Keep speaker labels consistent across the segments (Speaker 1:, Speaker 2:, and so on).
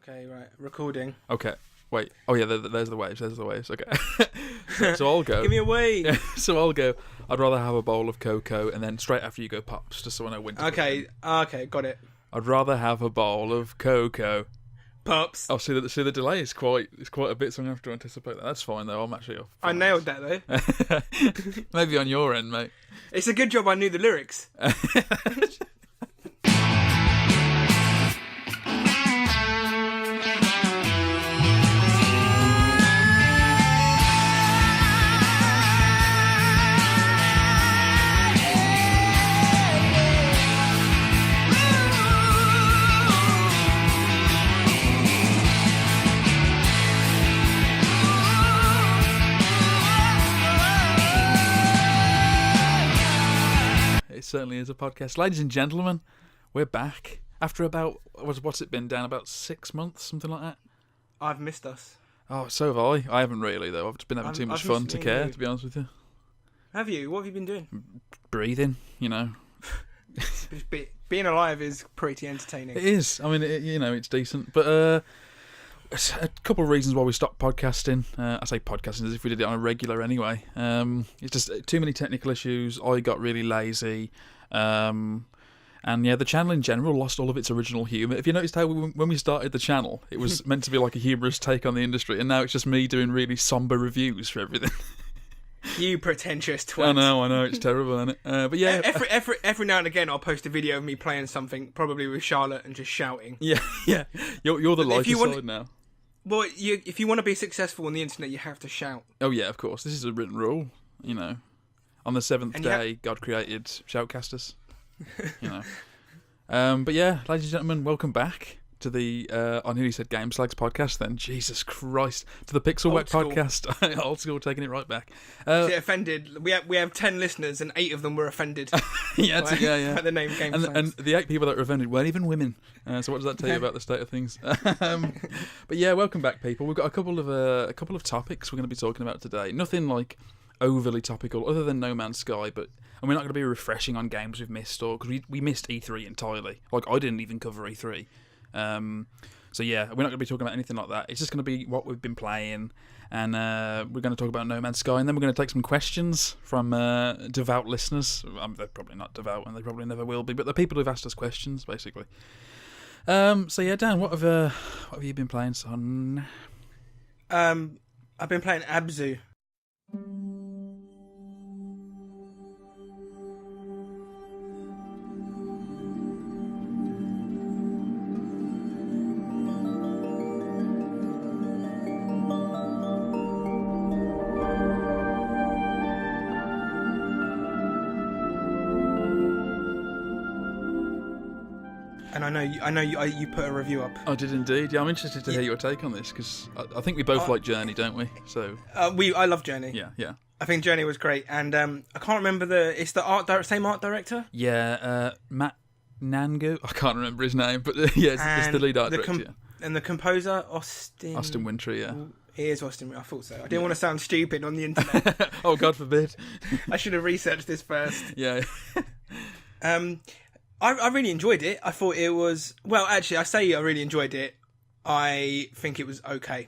Speaker 1: Okay, right. Recording.
Speaker 2: Okay. Wait. Oh yeah, there's the waves. There's the waves. Okay. so I'll go.
Speaker 1: Give me a wave.
Speaker 2: So I'll go. I'd rather have a bowl of cocoa and then straight after you go pops, just so I know when to.
Speaker 1: Okay. Okay, got it.
Speaker 2: I'd rather have a bowl of cocoa.
Speaker 1: Pops.
Speaker 2: Oh, see the delay is quite a bit, so I'm gonna have to anticipate that. That's fine though. I'm actually off.
Speaker 1: I nailed that though.
Speaker 2: Maybe on your end, mate.
Speaker 1: It's a good job I knew the lyrics.
Speaker 2: It certainly is a podcast. Ladies and gentlemen, we're back. After about, what's it been, Dan? About 6 months, something like that?
Speaker 1: I've missed us.
Speaker 2: Oh, so have I. I haven't really, though. I've just been having too much fun to care, to be honest with you.
Speaker 1: Have you? What have you been doing?
Speaker 2: Breathing, you know.
Speaker 1: Being alive is pretty entertaining.
Speaker 2: It is. I mean, it's decent. But a couple of reasons why we stopped podcasting. I say podcasting as if we did it on a regular anyway. It's just too many technical issues. I got really lazy. And yeah, the channel in general lost all of its original humour. If you noticed how when we started the channel, it was meant to be like a humorous take on the industry, and now it's just me doing really sombre reviews for everything.
Speaker 1: You pretentious twat.
Speaker 2: I know, it's terrible, isn't it? But yeah,
Speaker 1: every now and again I'll post a video of me playing something, probably with Charlotte, and just shouting.
Speaker 2: Yeah. You're the lighter side now.
Speaker 1: Well, if you want to be successful on the internet, you have to shout.
Speaker 2: Oh yeah, of course. This is a written rule, you know. On the seventh day, God created shoutcasters. You know. But yeah, ladies and gentlemen, welcome back to the I nearly said Game Slags podcast then. Jesus Christ. To the PixelWhack podcast. Old school, taking it right back.
Speaker 1: Get offended. We have 10 listeners and 8 of them were offended.
Speaker 2: yeah.
Speaker 1: By the name Game Slags.
Speaker 2: And the 8 people that were offended weren't even women. So what does that tell you about the state of things? But yeah, welcome back, people. We've got a couple of topics we're going to be talking about today. Nothing like overly topical, other than No Man's Sky, but and we're not going to be refreshing on games we've missed, or because we missed E3 entirely. Like I didn't even cover E3. So yeah, we're not going to be talking about anything like that. It's just going to be what we've been playing, and we're going to talk about No Man's Sky, and then we're going to take some questions from devout listeners. They're probably not devout, and they probably never will be, but the people who've asked us questions, basically. So yeah, Dan, what have you been playing, son?
Speaker 1: I've been playing Abzu. And I know you put a review up.
Speaker 2: I did indeed. Yeah, I'm interested to hear your take on this, because I think we both like Journey, don't we? So
Speaker 1: I love Journey.
Speaker 2: Yeah.
Speaker 1: I think Journey was great, and I can't remember it's the same art director.
Speaker 2: Yeah, Matt Nangu. I can't remember his name, but yeah, it's the lead art director.
Speaker 1: And the composer Austin
Speaker 2: Wintry. Yeah.
Speaker 1: He is Austin. I thought so. I didn't want to sound stupid on the internet.
Speaker 2: Oh, God forbid.
Speaker 1: I should have researched this first.
Speaker 2: Yeah.
Speaker 1: I really enjoyed it. I thought it was... Well, actually, I say I really enjoyed it. I think it was okay.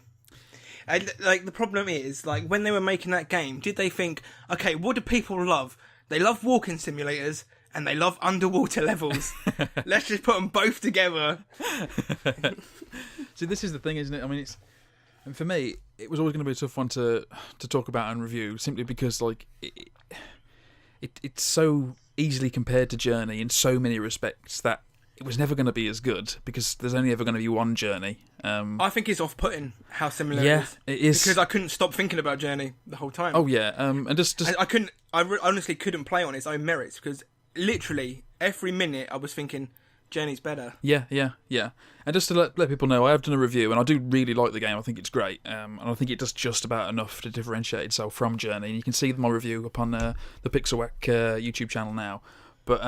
Speaker 1: The problem is, when they were making that game, did they think, okay, what do people love? They love walking simulators, and they love underwater levels. Let's just put them both together.
Speaker 2: See, this is the thing, isn't it? I mean, and for me, it was always going to be a tough one to talk about and review, simply because, it's so easily compared to Journey in so many respects that it was never going to be as good, because there's only ever going to be one Journey.
Speaker 1: I think it's off-putting how similar
Speaker 2: it is.
Speaker 1: Yeah,
Speaker 2: it is.
Speaker 1: Because I couldn't stop thinking about Journey the whole time.
Speaker 2: Oh yeah, and just
Speaker 1: I honestly couldn't play on its own merits, because literally every minute I was thinking Journey's better.
Speaker 2: Yeah. And just to let people know, I have done a review, and I do really like the game. I think it's great, and I think it does just about enough to differentiate itself from Journey. And you can see my review up on the PixelWhack YouTube channel now. But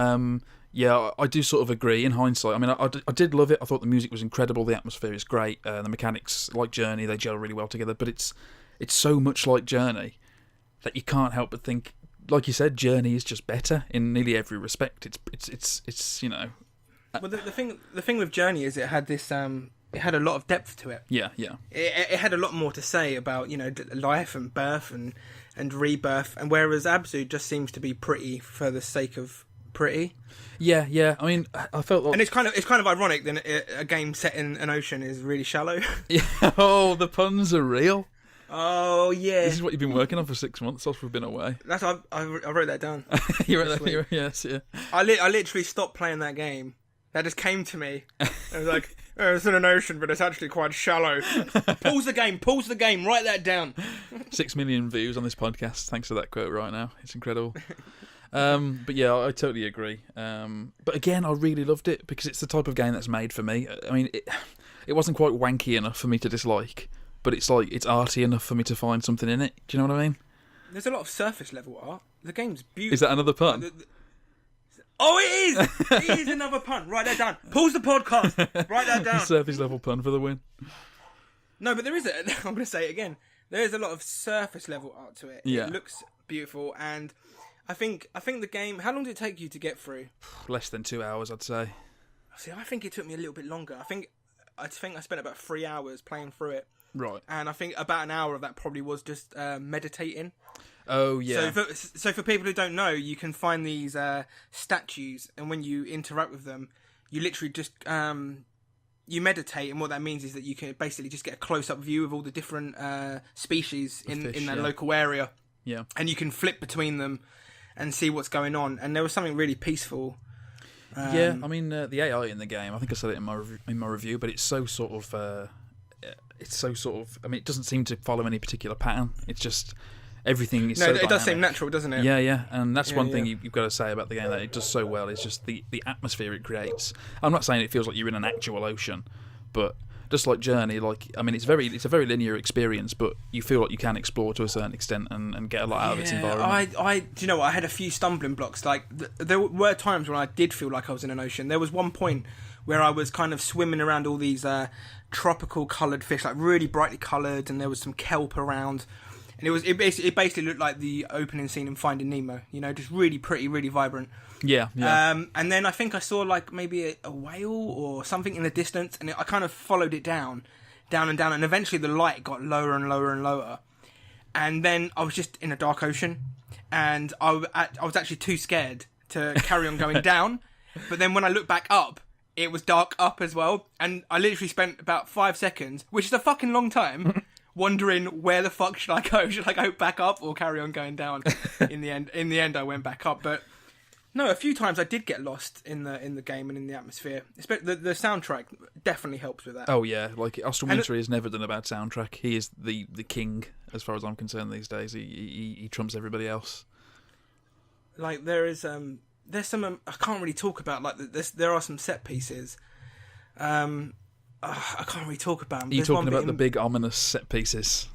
Speaker 2: yeah, I do sort of agree in hindsight. I mean, I did love it. I thought the music was incredible. The atmosphere is great. The mechanics, like Journey, they gel really well together. But it's so much like Journey that you can't help but think, like you said, Journey is just better in nearly every respect. It's you know.
Speaker 1: Well, the thing with Journey is it had this it had a lot of depth to it.
Speaker 2: Yeah.
Speaker 1: It had a lot more to say about, you know, life and birth and rebirth, and whereas Abzu just seems to be pretty for the sake of pretty.
Speaker 2: Yeah. I mean, I felt like...
Speaker 1: And it's kind of ironic that a game set in an ocean is really shallow.
Speaker 2: Yeah. Oh, the puns are real.
Speaker 1: Oh, yeah.
Speaker 2: This is what you've been working on for 6 months whilst we've been away.
Speaker 1: That's I wrote that down.
Speaker 2: You wrote that? Yes, yeah.
Speaker 1: I literally stopped playing that game. That just came to me. I was like, oh, it's in an ocean, but it's actually quite shallow. Pause the game, write that down.
Speaker 2: 6 million views on this podcast, thanks to that quote right now. It's incredible. But yeah, I totally agree. But again, I really loved it because it's the type of game that's made for me. I mean, it wasn't quite wanky enough for me to dislike, but it's arty enough for me to find something in it. Do you know what I mean?
Speaker 1: There's a lot of surface level art. The game's beautiful.
Speaker 2: Is that another pun?
Speaker 1: Oh, it is! It is another pun. Write that down. Pause the podcast. Write that down.
Speaker 2: Surface level pun for the win.
Speaker 1: No, but there is I'm going to say it again. There is a lot of surface level art to it.
Speaker 2: Yeah.
Speaker 1: It looks beautiful, and I think the game... How long did it take you to get through?
Speaker 2: Less than 2 hours, I'd say.
Speaker 1: See, I think it took me a little bit longer. I think I spent about 3 hours playing through it.
Speaker 2: Right.
Speaker 1: And I think about an hour of that probably was just meditating.
Speaker 2: Oh, yeah.
Speaker 1: So for people who don't know, you can find these statues, and when you interact with them, you literally just you meditate, and what that means is that you can basically just get a close-up view of all the different species in that local area.
Speaker 2: Yeah.
Speaker 1: And you can flip between them and see what's going on. And there was something really peaceful.
Speaker 2: Yeah, I mean, the AI in the game, I think I said it in my review, but it's so sort of... I mean, it doesn't seem to follow any particular pattern. It's just... Everything is so dynamic. It does
Speaker 1: seem natural, doesn't it?
Speaker 2: Yeah, and that's one thing you've got to say about the game that it does so well. Is just the atmosphere it creates. I'm not saying it feels like you're in an actual ocean, but just like Journey, it's a very linear experience, but you feel like you can explore to a certain extent and get a lot out of its environment.
Speaker 1: Do you know what? I had a few stumbling blocks. Like there were times when I did feel like I was in an ocean. There was one point where I was kind of swimming around all these tropical coloured fish, like really brightly coloured, and there was some kelp around. And it basically looked like the opening scene in Finding Nemo, you know, just really pretty, really vibrant.
Speaker 2: Yeah.
Speaker 1: And then I think I saw like maybe a whale or something in the distance, and I kind of followed it down, and eventually the light got lower and lower and lower. And then I was just in a dark ocean, and I was actually too scared to carry on going down. But then when I looked back up, it was dark up as well, and I literally spent about 5 seconds, which is a fucking long time. Wondering where the fuck should I go? Should I go back up or carry on going down? In the end, I went back up. But no, a few times I did get lost in the game and in the atmosphere. The soundtrack definitely helps with that.
Speaker 2: Oh yeah, like Austin Wintory has never done a bad soundtrack. He is the king as far as I'm concerned these days. He trumps everybody else.
Speaker 1: Like there's some I can't really talk about. Like there are some set pieces. I can't really talk about them.
Speaker 2: Are you talking about the big ominous set pieces?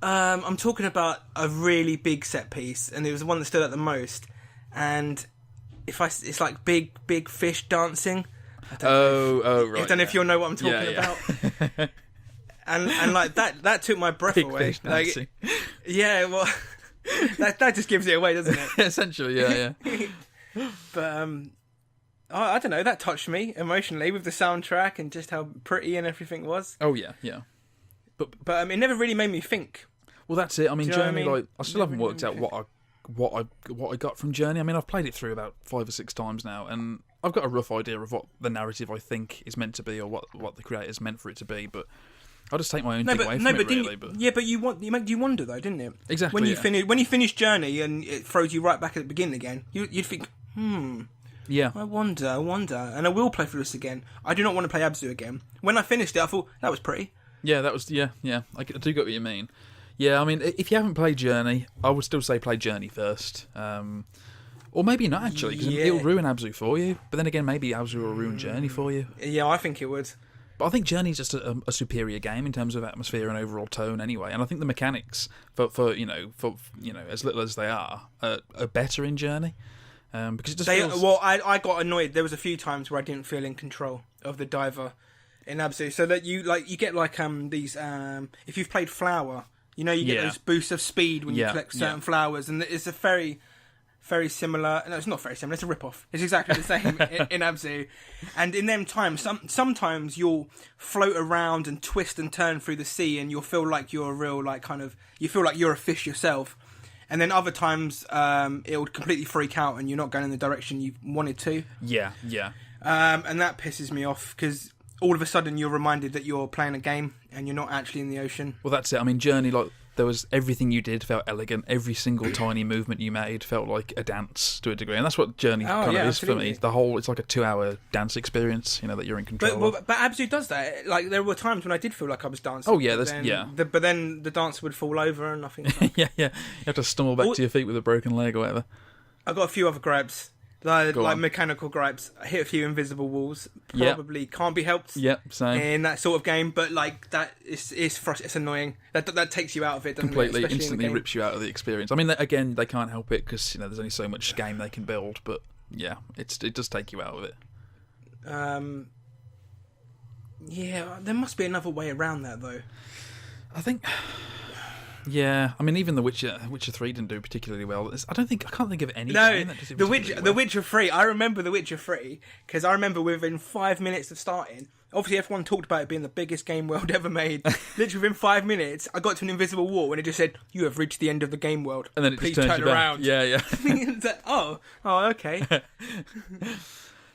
Speaker 1: I'm talking about a really big set piece, and it was the one that stood out the most. And it's like big fish dancing.
Speaker 2: Right. I
Speaker 1: don't know if you'll know what I'm talking about. and like that took my breath
Speaker 2: big
Speaker 1: away.
Speaker 2: Fish dancing.
Speaker 1: Yeah, well, that just gives it away, doesn't it?
Speaker 2: Essentially, yeah.
Speaker 1: But I don't know, that touched me emotionally with the soundtrack and just how pretty and everything was.
Speaker 2: Oh yeah.
Speaker 1: But it never really made me think.
Speaker 2: Well, that's it. I mean, Journey,
Speaker 1: I
Speaker 2: still haven't worked out what I got from Journey. I mean, I've played it through about 5 or 6 times now, and I've got a rough idea of what the narrative I think is meant to be, or what the creators meant for it to be. But I'll just take my own thing away from it, really.
Speaker 1: But you made you wonder though, didn't it?
Speaker 2: Exactly.
Speaker 1: When you finish Journey and it throws you right back at the beginning again, you'd think,
Speaker 2: Yeah.
Speaker 1: I wonder, and I will play through this again. I do not want to play Abzu again. When I finished it, I thought that was pretty.
Speaker 2: Yeah, that was yeah. I do get what you mean. Yeah, I mean, if you haven't played Journey, I would still say play Journey first, or maybe not actually, because it'll ruin Abzu for you. But then again, maybe Abzu will ruin Journey for you.
Speaker 1: Yeah, I think it would.
Speaker 2: But I think Journey's just a superior game in terms of atmosphere and overall tone, anyway. And I think the mechanics for as little as they are better in Journey. Because it just feels...
Speaker 1: Well, I got annoyed. There was a few times where I didn't feel in control of the diver in Abzu. So that you get these if you've played Flower, you get those boosts of speed when you collect certain flowers, and it's a very very similar. No, it's not very similar. It's a rip-off. It's exactly the same in Abzu. And in them times, sometimes you'll float around and twist and turn through the sea, and you'll feel like you're a real, like, kind of... You feel like you're a fish yourself. And then other times, it'll completely freak out and you're not going in the direction you wanted to.
Speaker 2: Yeah.
Speaker 1: And that pisses me off, because all of a sudden you're reminded that you're playing a game and you're not actually in the ocean.
Speaker 2: Well, that's it. I mean, Journey, like, there was everything you did felt elegant. Every single tiny movement you made felt like a dance to a degree, and that's what Journey kind of is
Speaker 1: absolutely.
Speaker 2: for me. It's like a 2-hour dance experience. You know, that you're in control.
Speaker 1: But Abzu does that. Like, there were times when I did feel like I was dancing.
Speaker 2: Oh yeah,
Speaker 1: but then the dancer would fall over, and I think
Speaker 2: yeah. You have to stumble back to your feet with a broken leg or whatever.
Speaker 1: I got a few other grabs. Like mechanical gripes. I hit a few invisible walls. Probably can't be helped.
Speaker 2: Yep, same.
Speaker 1: In that sort of game, but like that is it's annoying. That takes you out of it. Doesn't
Speaker 2: Completely,
Speaker 1: it?
Speaker 2: instantly rips you out of the experience. I mean, again, they can't help it because there's only so much game they can build. But yeah, it does take you out of it.
Speaker 1: Yeah, there must be another way around that though.
Speaker 2: I think. Yeah, I mean, even The Witcher 3 didn't do particularly well. I can't think of any game that does it particularly well.
Speaker 1: The Witcher 3, I remember The Witcher 3, because I remember within 5 minutes of starting, obviously everyone talked about it being the biggest game world ever made. Literally within 5 minutes, I got to an invisible wall and it just said, "You have reached the end of the game world.
Speaker 2: And then it
Speaker 1: Please
Speaker 2: just turns
Speaker 1: turn
Speaker 2: you
Speaker 1: around."
Speaker 2: back. Yeah.
Speaker 1: It's like, oh, okay.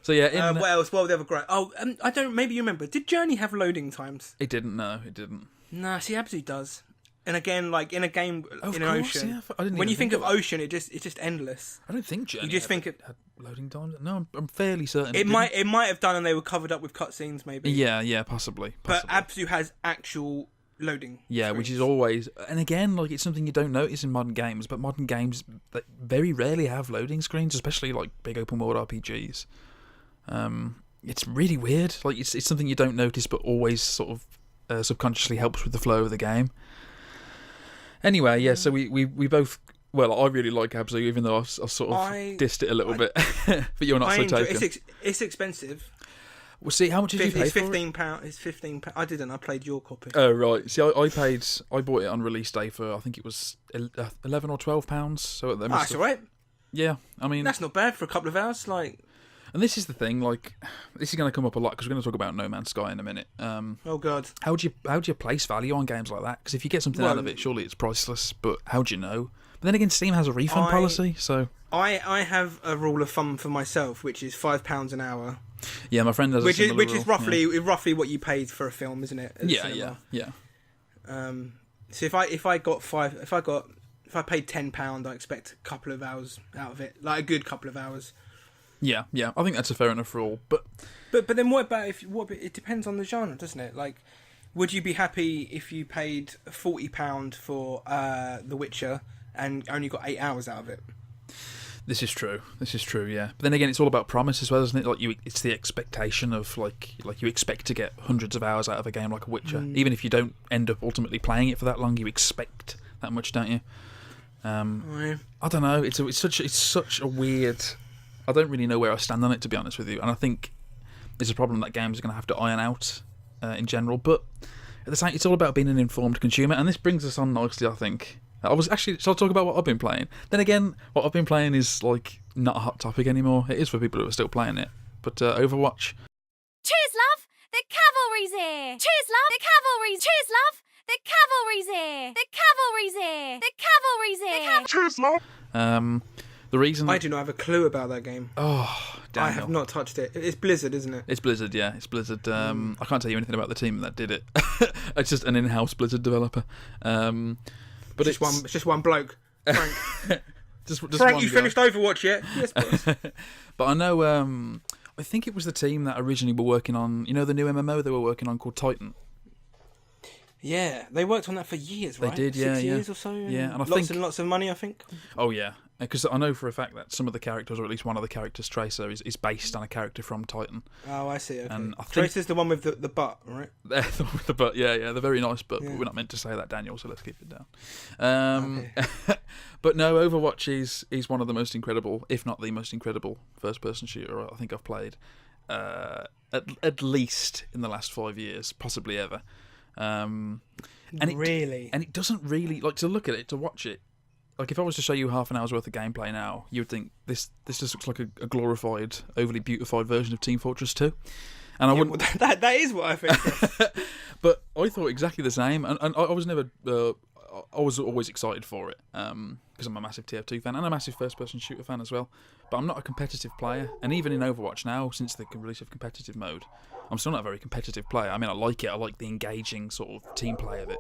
Speaker 2: So yeah,
Speaker 1: what else? What were the other great? I don't. Maybe you remember. Did Journey have loading times?
Speaker 2: It didn't. No, it didn't.
Speaker 1: Nah, see, Abzu does. And again, like in a game in an
Speaker 2: course,
Speaker 1: ocean,
Speaker 2: yeah. I didn't
Speaker 1: when
Speaker 2: even
Speaker 1: you think of
Speaker 2: of that.
Speaker 1: ocean, it's just endless.
Speaker 2: I don't think Journey
Speaker 1: You just think
Speaker 2: had loading times. No, I'm fairly certain
Speaker 1: it might have done, and they were covered up with cutscenes, maybe.
Speaker 2: Yeah, possibly.
Speaker 1: But Abzu has actual loading.
Speaker 2: Yeah,
Speaker 1: screens.
Speaker 2: which is always, and again, like it's something you don't notice in modern games. But modern games that very rarely have loading screens, especially like big open world RPGs. It's really weird. Like it's something you don't notice, but always sort of subconsciously helps with the flow of the game. Anyway, yeah. So we both. Well, I really like Abzu, even though I sort of dissed it a little bit. But you're not so taken.
Speaker 1: It's expensive.
Speaker 2: Well, see, how much did you pay
Speaker 1: it's
Speaker 2: for
Speaker 1: £15. It's £15. I didn't. I played your copy.
Speaker 2: Oh right. See, I bought it on release day for I think it was £11 or £12. So
Speaker 1: That's all right.
Speaker 2: Yeah, I mean
Speaker 1: that's not bad for a couple of hours. Like,
Speaker 2: and this is the thing. Like, this is going to come up a lot because we're going to talk about No Man's Sky in a minute.
Speaker 1: Oh god.
Speaker 2: How do you place value on games like that? Because if you get something out of it, surely it's priceless. But how do you know? But then again, Steam has a refund policy, so
Speaker 1: I have a rule of thumb for myself, which is £5 an hour.
Speaker 2: Yeah, my friend has
Speaker 1: which
Speaker 2: a similar
Speaker 1: is roughly what you paid for a film, isn't it?
Speaker 2: Yeah.
Speaker 1: So if I paid £10, I expect a couple of hours out of it, like a good couple of hours.
Speaker 2: Yeah. I think that's a fair enough rule. But
Speaker 1: then what about it depends on the genre, doesn't it? Like, would you be happy if you paid £40 for The Witcher and only got 8 hours out of it?
Speaker 2: This is true, yeah. But then again, it's all about promise as well, isn't it? Like it's the expectation of like you expect to get hundreds of hours out of a game like a Witcher. Even if you don't end up ultimately playing it for that long, you expect that much, don't you? I don't know. It's such a weird. I don't really know where I stand on it, to be honest with you. And I think it's a problem that games are going to have to iron out in general. But at the same, it's all about being an informed consumer, and this brings us on nicely, I think. Shall I talk about what I've been playing? Then again, what I've been playing is like not a hot topic anymore. It is for people who are still playing it. But Overwatch.
Speaker 3: Cheers, love! The cavalry's here! Cheers, love! The cavalry's... Cheers, love! The cavalry's here! The cavalry's here! The cavalry's here!
Speaker 2: Cheers, love! The reason...
Speaker 1: I do not have a clue about that game.
Speaker 2: Oh, Daniel.
Speaker 1: I have not touched it. It's Blizzard, isn't it?
Speaker 2: It's Blizzard, yeah. It's Blizzard. I can't tell you anything about the team that did it. It's just an in-house Blizzard developer. But
Speaker 1: it's just one bloke, Frank.
Speaker 2: just
Speaker 1: Frank, you finished Overwatch yet? Yes, boss.
Speaker 2: But I know, I think it was the team that originally were working on, the new MMO they were working on called Titan.
Speaker 1: Yeah, they worked on that for years, right?
Speaker 2: They did, yeah.
Speaker 1: 6 years or so.
Speaker 2: Yeah, and
Speaker 1: lots of money, I think.
Speaker 2: Oh yeah, because I know for a fact that some of the characters, or at least one of the characters, Tracer, is based on a character from Titan.
Speaker 1: Oh, I see. Okay.
Speaker 2: And
Speaker 1: Tracer's the one with the butt, right?
Speaker 2: The one with the butt, yeah, they're very nice, but we're not meant to say that, Daniel. So let's keep it down. Okay. But no, Overwatch is one of the most incredible, if not the most incredible, first-person shooter I think I've played, at least in the last 5 years, possibly ever. And
Speaker 1: really?
Speaker 2: And it doesn't really, like, to look at it, to watch it, like if I was to show you half an hour's worth of gameplay now, you would think this just looks like a glorified, overly beautified version of Team Fortress 2. And I wouldn't.
Speaker 1: Well, that is what I think.
Speaker 2: But I thought exactly the same, and I was never. I was always excited for it because I'm a massive TF2 fan and a massive first-person shooter fan as well. But I'm not a competitive player, and even in Overwatch now, since the release of competitive mode, I'm still not a very competitive player. I mean, I like it. I like the engaging sort of team play of it.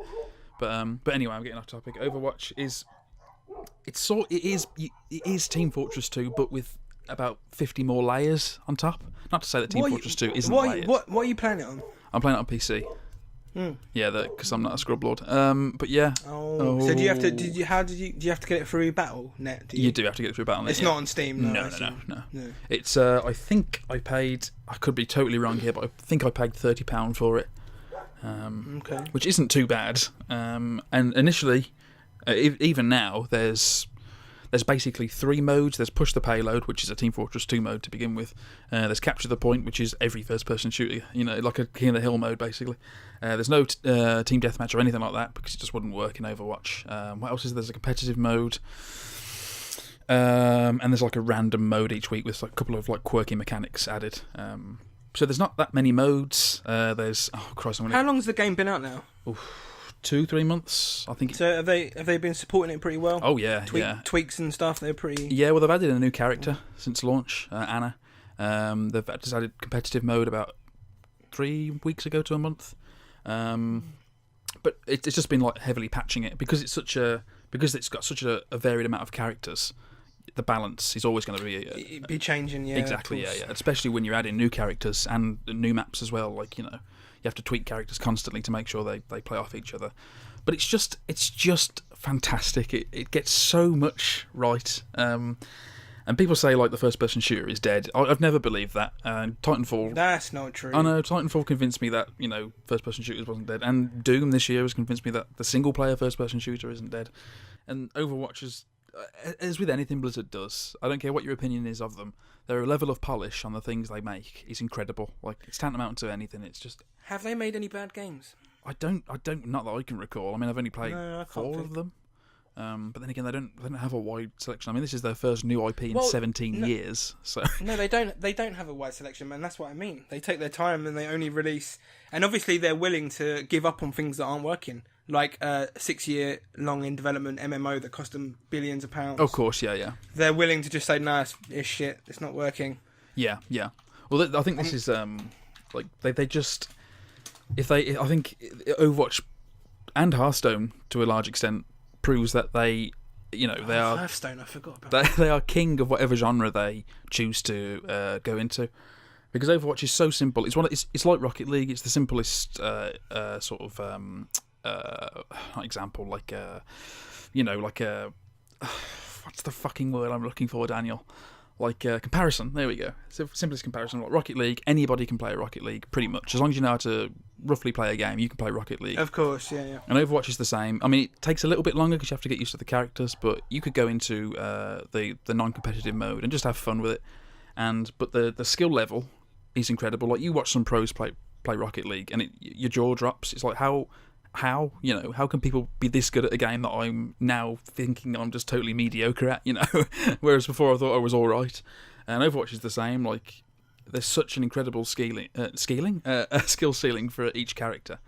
Speaker 2: But anyway, I'm getting off topic. Overwatch is it is Team Fortress 2, but with about 50 more layers on top. Not to say that Team Fortress 2 isn't layered.
Speaker 1: What are you playing it on?
Speaker 2: I'm playing it on PC. Yeah, because I'm not a scrublord. But yeah.
Speaker 1: Oh. So do you have to? Do you have to get it through BattleNet?
Speaker 2: You do have to get it through BattleNet.
Speaker 1: It's not on Steam.
Speaker 2: No. It's. I think I paid. I could be totally wrong here, but I think I paid £30 for it.
Speaker 1: Okay.
Speaker 2: Which isn't too bad. And initially, even now, there's basically 3 modes. There's Push the Payload, which is a Team Fortress 2 mode to begin with. There's Capture the Point, which is every first-person shooter, like a King of the Hill mode, basically. There's no Team Deathmatch or anything like that, because it just wouldn't work in Overwatch. What else is there? There's a competitive mode. And there's like a random mode each week with like a couple of like quirky mechanics added. So there's not that many modes. There's... Oh, Christ,
Speaker 1: How long's the game been out now?
Speaker 2: 2-3 months, I think.
Speaker 1: So have they been supporting it pretty well?
Speaker 2: Oh yeah,
Speaker 1: Tweaks and stuff. They're pretty.
Speaker 2: Yeah, well, they've added a new character since launch, Anna. They've just added competitive mode about 3 weeks ago to a month. But it's just been like heavily patching it because it's got such a varied amount of characters. The balance is always going to
Speaker 1: be changing. Yeah,
Speaker 2: exactly. Yeah. Especially when you're adding new characters and new maps as well. Like you have to tweak characters constantly to make sure they play off each other. But it's just fantastic. It gets so much right. And people say like the first-person shooter is dead. I've never believed that. Titanfall.
Speaker 1: That's not true.
Speaker 2: I know Titanfall convinced me that first-person shooters wasn't dead, and Doom this year has convinced me that the single-player first-person shooter isn't dead. And Overwatch is, as with anything Blizzard does, I don't care what your opinion is of them. Their level of polish on the things they make is incredible. Like it's tantamount to anything. It's just.
Speaker 1: Have they made any bad games?
Speaker 2: I don't. Not that I can recall. I mean, I've only played 4 of them. But then again, they don't have a wide selection. I mean, this is their first new IP in 17 years. So
Speaker 1: no, they don't. They don't have a wide selection, man. That's what I mean. They take their time and they only release. And obviously, they're willing to give up on things that aren't working, like a 6-year-long in development MMO that cost them billions of pounds.
Speaker 2: Of course, yeah.
Speaker 1: They're willing to just say, "No, it's shit. It's not working."
Speaker 2: Yeah. Well, I think this is like they just I think Overwatch and Hearthstone to a large extent proves that they are
Speaker 1: Hearthstone. I forgot about
Speaker 2: they are king of whatever genre they choose to go into, because Overwatch is so simple. It's like Rocket League. It's the simplest sort of example, like what's the fucking word I'm looking for, Daniel? Like comparison. There we go. It's the simplest comparison. Like Rocket League, anybody can play Rocket League pretty much. As long as you know how to roughly play a game, you can play Rocket League.
Speaker 1: Of course, yeah.
Speaker 2: And Overwatch is the same. I mean, it takes a little bit longer because you have to get used to the characters, but you could go into the non-competitive mode and just have fun with it. But the skill level is incredible. Like you watch some pros play Rocket League, and your jaw drops. It's like how can people be this good at a game that I'm now thinking I'm just totally mediocre at, whereas before I thought I was all right. And Overwatch is the same. Like there's such an incredible skill ceiling for each character,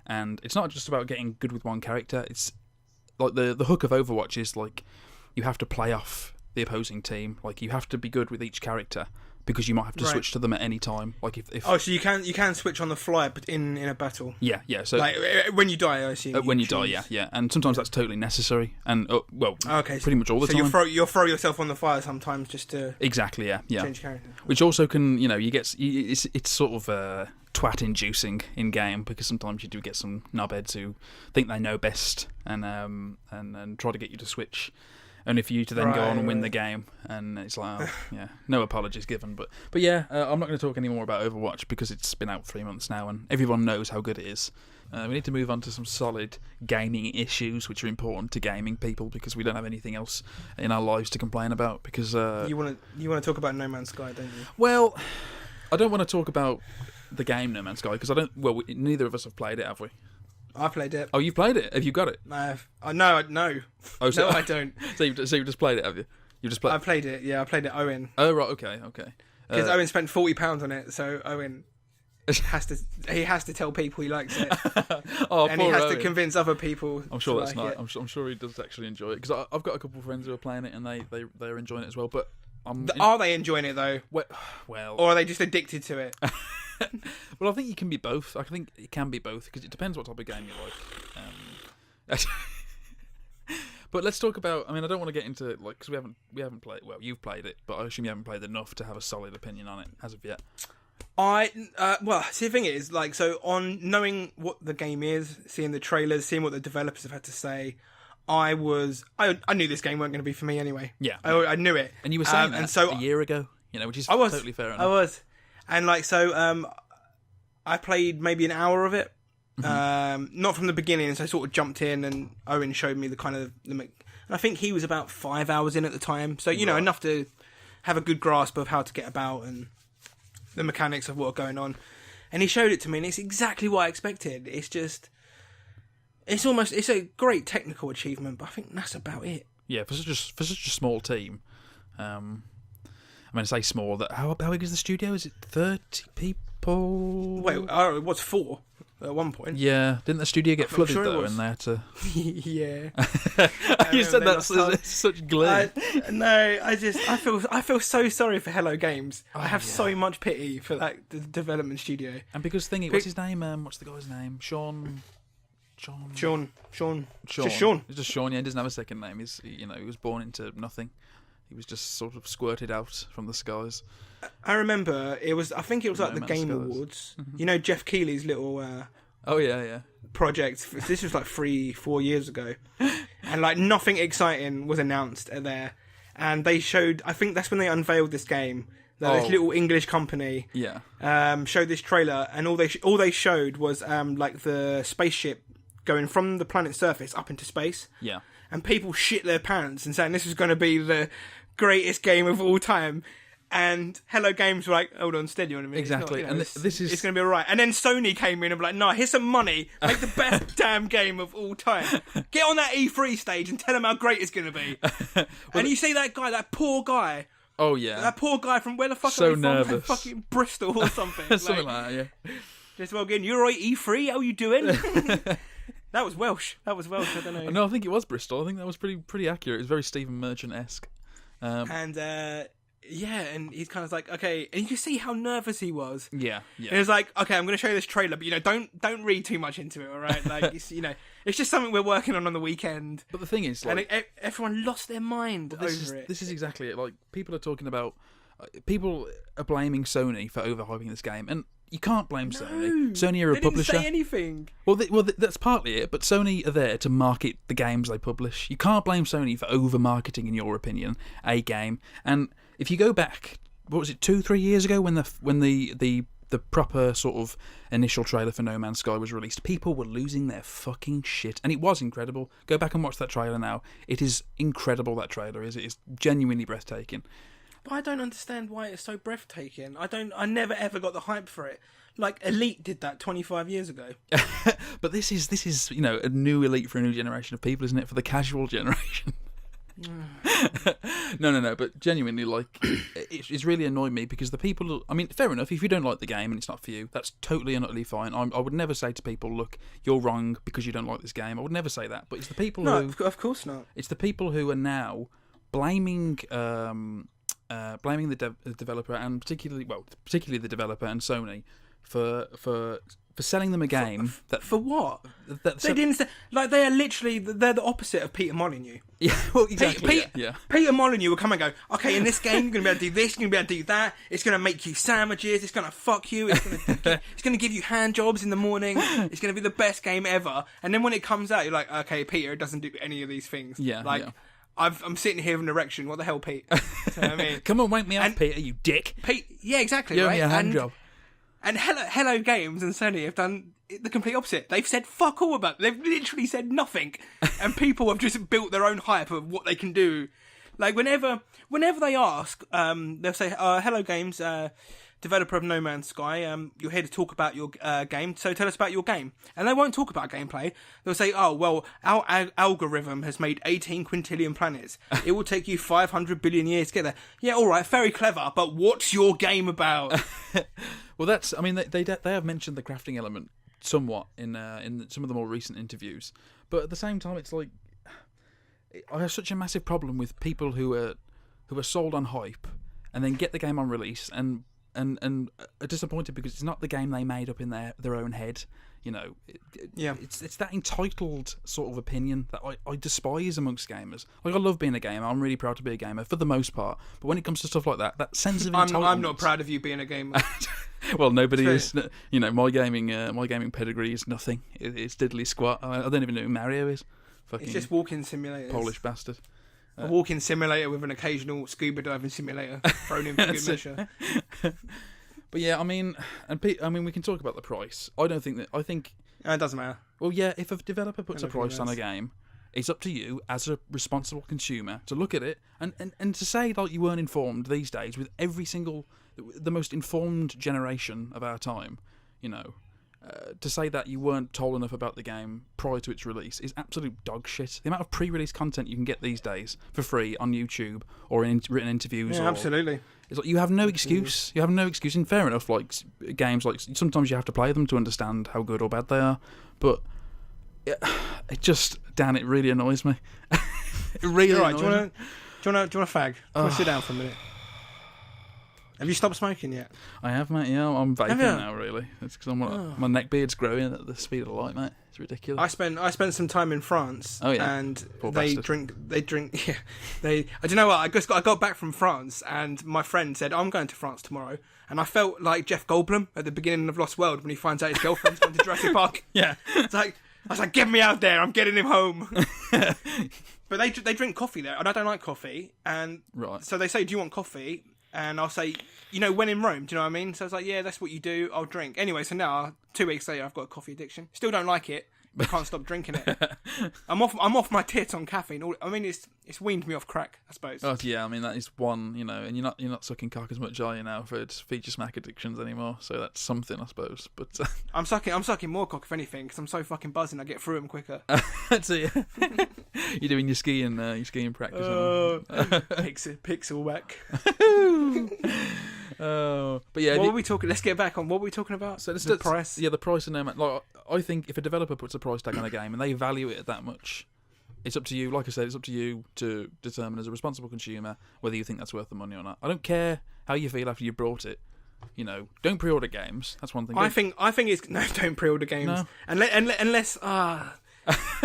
Speaker 2: and it's not just about getting good with one character. It's like the hook of Overwatch is like you have to play off the opposing team. Like you have to be good with each character, because you might have to switch to them at any time. Like if
Speaker 1: so you can switch on the fly, but in a battle.
Speaker 2: Yeah. So
Speaker 1: like when you die, I assume.
Speaker 2: When you die, yeah, and sometimes that's totally necessary. And pretty much all the time.
Speaker 1: So you'll throw yourself on the fire sometimes just to
Speaker 2: exactly, yeah.
Speaker 1: change character.
Speaker 2: Which also can it's sort of twat inducing in game, because sometimes you do get some knobheads who think they know best and try to get you to switch. Only for you to then go on and win the game, and it's like, no apologies given. But yeah, I'm not going to talk any more about Overwatch because it's been out 3 months now, and everyone knows how good it is. We need to move on to some solid gaming issues, which are important to gaming people, because we don't have anything else in our lives to complain about. Because
Speaker 1: you want to talk about No Man's Sky, don't you?
Speaker 2: Well, I don't want to talk about the game No Man's Sky because I don't. Well, neither of us have played it, have we?
Speaker 1: I played it.
Speaker 2: Oh, you've played it? Have you got it?
Speaker 1: No. Oh, no.
Speaker 2: Oh, so,
Speaker 1: No, I don't.
Speaker 2: so you've just played it, have you? You just played.
Speaker 1: I played it. Yeah, I played it. Owen.
Speaker 2: Oh right, okay.
Speaker 1: Because Owen spent £40 on it, so Owen has to tell people he likes it,
Speaker 2: Oh,
Speaker 1: and he has
Speaker 2: Owen.
Speaker 1: to convince other people.
Speaker 2: I'm sure
Speaker 1: to
Speaker 2: that's
Speaker 1: like
Speaker 2: nice.
Speaker 1: it.
Speaker 2: I'm sure he does actually enjoy it because I've got a couple of friends who are playing it and they're enjoying it as well. But
Speaker 1: Are they enjoying it though,
Speaker 2: well,
Speaker 1: or are they just addicted to it?
Speaker 2: well, I think you can be both. I think it can be both because it depends what type of game you like. But let's talk about. I mean, I don't want to get into like because we haven't played. Well, you've played it, but I assume you haven't played enough to have a solid opinion on it as of yet.
Speaker 1: Well, see, the thing is, like, so on knowing what the game is, seeing the trailers, seeing what the developers have had to say, I knew this game weren't going to be for me anyway.
Speaker 2: Yeah,
Speaker 1: I knew it.
Speaker 2: And you were saying
Speaker 1: and
Speaker 2: that
Speaker 1: so
Speaker 2: a year ago, which is
Speaker 1: I was
Speaker 2: totally fair enough.
Speaker 1: I was, and like so, I played maybe an hour of it, not from the beginning. So I sort of jumped in, and Owen showed me the kind of and I think he was about 5 hours in at the time, so you know enough to have a good grasp of how to get about and the mechanics of what are going on. And he showed it to me, and it's exactly what I expected. It's just, it's a great technical achievement, but I think that's about it.
Speaker 2: Yeah, for such a small team. I mean, I say small. That how big is the studio? Is it 30 people?
Speaker 1: Wait, it was 4 at one point.
Speaker 2: Yeah, didn't the studio get flooded
Speaker 1: sure it
Speaker 2: though?
Speaker 1: was.
Speaker 2: And they had to.
Speaker 1: Yeah.
Speaker 2: You said that such glee.
Speaker 1: I feel so sorry for Hello Games. I have so much pity for that the development studio.
Speaker 2: And because what's his name? What's the guy's name? Sean. Just Sean. It's just Sean. Yeah, he doesn't have a second name. He was born into nothing. He was just sort of squirted out from the skies.
Speaker 1: I remember I think it was like the Game
Speaker 2: Skies.
Speaker 1: Awards. You know Jeff Keighley's little
Speaker 2: Oh yeah.
Speaker 1: project. This was like 3-4 years ago, and like nothing exciting was announced there. And they showed. I think that's when they unveiled this game. This little English company.
Speaker 2: Yeah.
Speaker 1: Showed this trailer, and all they showed was like the spaceship going from the planet's surface up into space.
Speaker 2: Yeah.
Speaker 1: And people shit their pants and saying this is going to be the greatest game of all time. And Hello Games were like, hold on, steady on a minute.
Speaker 2: Exactly.
Speaker 1: It's going to be alright. And then Sony came in and were like, no, here's some money. Make the best damn game of all time. Get on that E3 stage and tell them how great it's going to be. And you see that guy, that poor guy.
Speaker 2: Oh, yeah.
Speaker 1: That poor guy from where the fuck
Speaker 2: So
Speaker 1: are they from?
Speaker 2: nervous.
Speaker 1: Like fucking Bristol or something.
Speaker 2: Something like that, yeah.
Speaker 1: Just well again, you're right, E3, how you doing? That was Welsh. I don't know.
Speaker 2: No, I think it was Bristol. I think that was pretty accurate. It was very Stephen Merchant-esque.
Speaker 1: And he's kind of like, okay, and you can see how nervous he was.
Speaker 2: Yeah.
Speaker 1: And he was like, okay, I'm going to show you this trailer, but don't read too much into it, all right? Like, it's just something we're working on the weekend.
Speaker 2: But the thing is, like,
Speaker 1: and everyone lost their mind over it.
Speaker 2: This is exactly it. Like, people are talking about, people are blaming Sony for overhyping this game, and you can't blame Sony. Sony are a publisher.
Speaker 1: They didn't say anything.
Speaker 2: Well, that's partly it, but Sony are there to market the games they publish. You can't blame Sony for over-marketing, in your opinion, a game. And if you go back, what was it, 2-3 years ago when the proper sort of initial trailer for No Man's Sky was released, people were losing their fucking shit, and it was incredible. Go back and watch that trailer now. It is incredible, that trailer is. It is genuinely breathtaking.
Speaker 1: But I don't understand why it's so breathtaking. I never ever got the hype for it. Like Elite did that 25 years ago.
Speaker 2: But this is a new Elite for a new generation of people, isn't it? For the casual generation. No. But genuinely, like, it's really annoyed me because the people. I mean, fair enough. If you don't like the game and it's not for you, that's totally and utterly fine. I would never say to people, "Look, you're wrong because you don't like this game." I would never say that. But it's the people
Speaker 1: who. No, of course not.
Speaker 2: It's the people who are now blaming the developer and particularly the developer and Sony for selling them a game
Speaker 1: for what? They didn't say, like, they're the opposite of Peter Molyneux.
Speaker 2: Yeah, well, exactly.
Speaker 1: Peter Molyneux will come and go, okay, in this game you're going to be able to do this, you're going to be able to do that, it's going to make you sandwiches, it's going to fuck you, it's going to give you hand jobs in the morning, it's going to be the best game ever. And then when it comes out, you're like, okay, Peter, it doesn't do any of these things. I'm sitting here with an erection. What the hell, Pete? You know what I mean?
Speaker 2: Come on, wank me off, Peter, you dick.
Speaker 1: Pete, yeah, exactly.
Speaker 2: Give
Speaker 1: right?
Speaker 2: me a hand job.
Speaker 1: And Hello Games and Sony have done the complete opposite. They've said fuck all about it. They've literally said nothing. And people have just built their own hype of what they can do. Like, whenever they ask, they'll say, Hello Games, developer of No Man's Sky, you're here to talk about your game, so tell us about your game. And they won't talk about gameplay. They'll say, oh, well, our algorithm has made 18 quintillion planets. It will take you 500 billion years to get there. Yeah, all right, very clever, but what's your game about?
Speaker 2: Well, that's. I mean, they have mentioned the crafting element somewhat in some of the more recent interviews, but at the same time, it's like I have such a massive problem with people who are sold on hype and then get the game on release and are disappointed because it's not the game they made up in their own head. You know, it's that entitled sort of opinion that I despise amongst gamers. Like, I love being a gamer. I'm really proud to be a gamer for the most part. But when it comes to stuff like that sense of entitlement...
Speaker 1: I'm not proud of you being a gamer.
Speaker 2: Well, nobody is. You know, my gaming pedigree is nothing. It's diddly squat. I don't even know who Mario is. Fucking
Speaker 1: it's just walking simulators.
Speaker 2: Polish bastard.
Speaker 1: A walking simulator with an occasional scuba diving simulator thrown in for good measure.
Speaker 2: But yeah, I mean, we can talk about the price. I think
Speaker 1: it doesn't matter.
Speaker 2: Well, yeah, if a developer puts a price on a game, it's up to you as a responsible consumer to look at it and to say like you weren't informed these days with the most informed generation of our time, you know. To say that you weren't told enough about the game prior to its release is absolute dog shit. The amount of pre-release content you can get these days for free on YouTube or in written interviews.
Speaker 1: Yeah, absolutely.
Speaker 2: It's like you have no excuse. You have no excuse. And fair enough, like games, like sometimes you have to play them to understand how good or bad they are. But it really annoys me. It really annoys me.
Speaker 1: Do you want to fag? Do you want to sit down for a minute? Have you stopped smoking yet?
Speaker 2: I have, mate. Yeah, I'm vaping now. Really, it's because my neck beard's growing at the speed of light, mate. It's ridiculous.
Speaker 1: I spent some time in France.
Speaker 2: Oh yeah,
Speaker 1: and
Speaker 2: poor
Speaker 1: they
Speaker 2: bastard.
Speaker 1: drink. Yeah, I don't know what. I got back from France, and my friend said I'm going to France tomorrow, and I felt like Jeff Goldblum at the beginning of Lost World when he finds out his girlfriend's going to Jurassic Park.
Speaker 2: Yeah,
Speaker 1: I was like, get me out there! I'm getting him home. But they drink coffee there, and I don't like coffee, and so they say, do you want coffee? And I'll say, when in Rome, do you know what I mean? So I was like, yeah, that's what you do, I'll drink. Anyway, so now, 2 weeks later, I've got a coffee addiction. Still don't like it, but can't stop drinking it. I'm off my tits on caffeine. I mean, it's weaned me off crack, I suppose.
Speaker 2: Oh yeah, I mean that is one, and you're not sucking cock as much, are you now, for its feature smack addictions anymore? So that's something, I suppose. But
Speaker 1: I'm sucking more cock if anything, because I'm so fucking buzzing. I get through them quicker.
Speaker 2: So yeah, you're doing your skiing practice.
Speaker 1: PixelWhack.
Speaker 2: But yeah,
Speaker 1: what were we talking? Let's get back on what were we talking about.
Speaker 2: So
Speaker 1: the price.
Speaker 2: Yeah, the price of No Man. Like, I think if a developer puts a price tag on a game and they value it at that much, it's up to you. Like I said, it's up to you to determine as a responsible consumer whether you think that's worth the money or not. I don't care how you feel after you bought it. Don't pre-order games. That's one thing.
Speaker 1: I think it's no. Don't pre-order games.
Speaker 2: No.
Speaker 1: Unless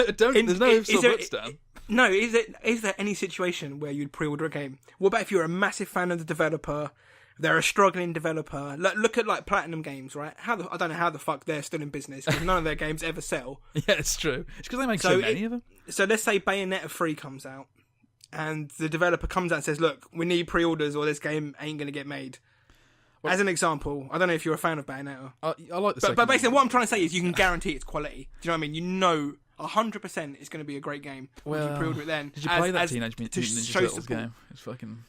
Speaker 2: there's no ifs or buts, Dan.
Speaker 1: No, is there any situation where you'd pre-order a game? What about if you're a massive fan of the developer? They're a struggling developer. Look at like Platinum Games, right? I don't know how the fuck they're still in business because none of their games ever sell.
Speaker 2: Yeah, it's true. It's because they make so many of them.
Speaker 1: So let's say Bayonetta 3 comes out, and the developer comes out and says, "Look, we need pre-orders, or this game ain't going to get made." Well, as an example, I don't know if you're a fan of Bayonetta.
Speaker 2: I like the
Speaker 1: but basically, what I'm trying to say is you can guarantee its quality. Do you know what I mean? 100% it's going to be a great game. Well, would you pre-order it then?
Speaker 2: Did you play that Teenage Mutant Ninja Turtles game? It's fucking...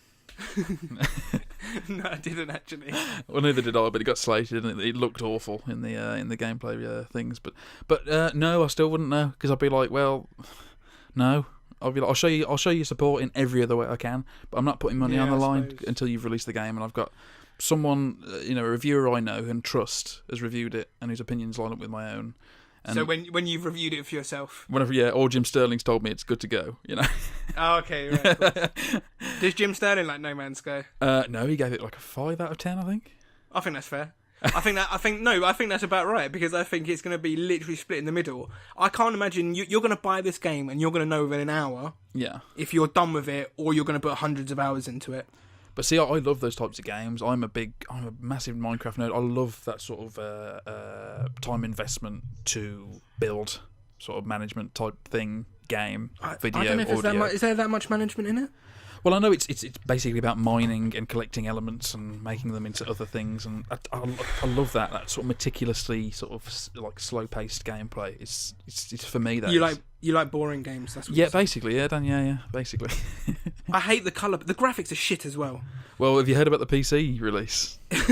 Speaker 1: No, I didn't actually.
Speaker 2: Well, neither did I, but it got slated and it looked awful in the gameplay things. But no, I still wouldn't know because I'd be like, well, no. I'll be like, I'll show you support in every other way I can, but I'm not putting money on the line until you've released the game and I've got someone, a reviewer I know and trust has reviewed it and whose opinions line up with my own. And
Speaker 1: so when you've reviewed it for yourself,
Speaker 2: or Jim Sterling's told me it's good to go,
Speaker 1: Oh, okay, right. Cool. Does Jim Sterling like No Man's Sky?
Speaker 2: No, he gave it like a 5 out of 10, I think.
Speaker 1: I think that's fair. I think that's about right because I think it's going to be literally split in the middle. I can't imagine you're going to buy this game and you're going to know within an hour, if you're done with it or you're going to put hundreds of hours into it.
Speaker 2: But see, I love those types of games. I'm a massive Minecraft nerd. I love that sort of time investment to build, sort of management type thing, game, video,
Speaker 1: I don't know if
Speaker 2: audio.
Speaker 1: is there that much management in it?
Speaker 2: Well, I know it's basically about mining and collecting elements and making them into other things, and I love that sort of meticulously sort of like slow paced gameplay. It's for me that
Speaker 1: you like boring games. That's what
Speaker 2: basically, Dan. Yeah, basically.
Speaker 1: I hate the colour, but the graphics are shit as well.
Speaker 2: Well, have you heard about the PC release?
Speaker 1: This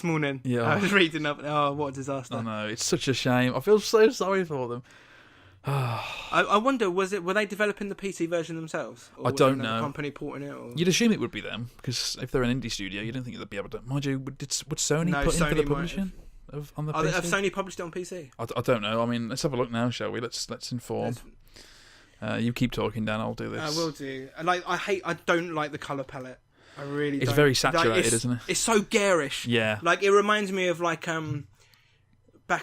Speaker 1: morning.
Speaker 2: Yeah.
Speaker 1: I was reading up. Oh, what a disaster!
Speaker 2: I know, it's such a shame. I feel so sorry for them.
Speaker 1: I wonder, were they developing the PC version themselves? Or
Speaker 2: I
Speaker 1: was
Speaker 2: don't
Speaker 1: there another
Speaker 2: know.
Speaker 1: company porting it? Or?
Speaker 2: You'd assume it would be them, because if they're an indie studio, you don't think they'd be able to. Mind you, would Sony
Speaker 1: No,
Speaker 2: put in for
Speaker 1: Sony
Speaker 2: the
Speaker 1: might
Speaker 2: publishing on the PC?
Speaker 1: Have Sony published it on PC?
Speaker 2: I don't know. I mean, let's have a look now, shall we? Let's inform. You keep talking, Dan. I'll do this.
Speaker 1: I will do. I don't like the color palette. I really.
Speaker 2: It's
Speaker 1: don't.
Speaker 2: very saturated, isn't it?
Speaker 1: It's so garish.
Speaker 2: Yeah.
Speaker 1: Like it reminds me of back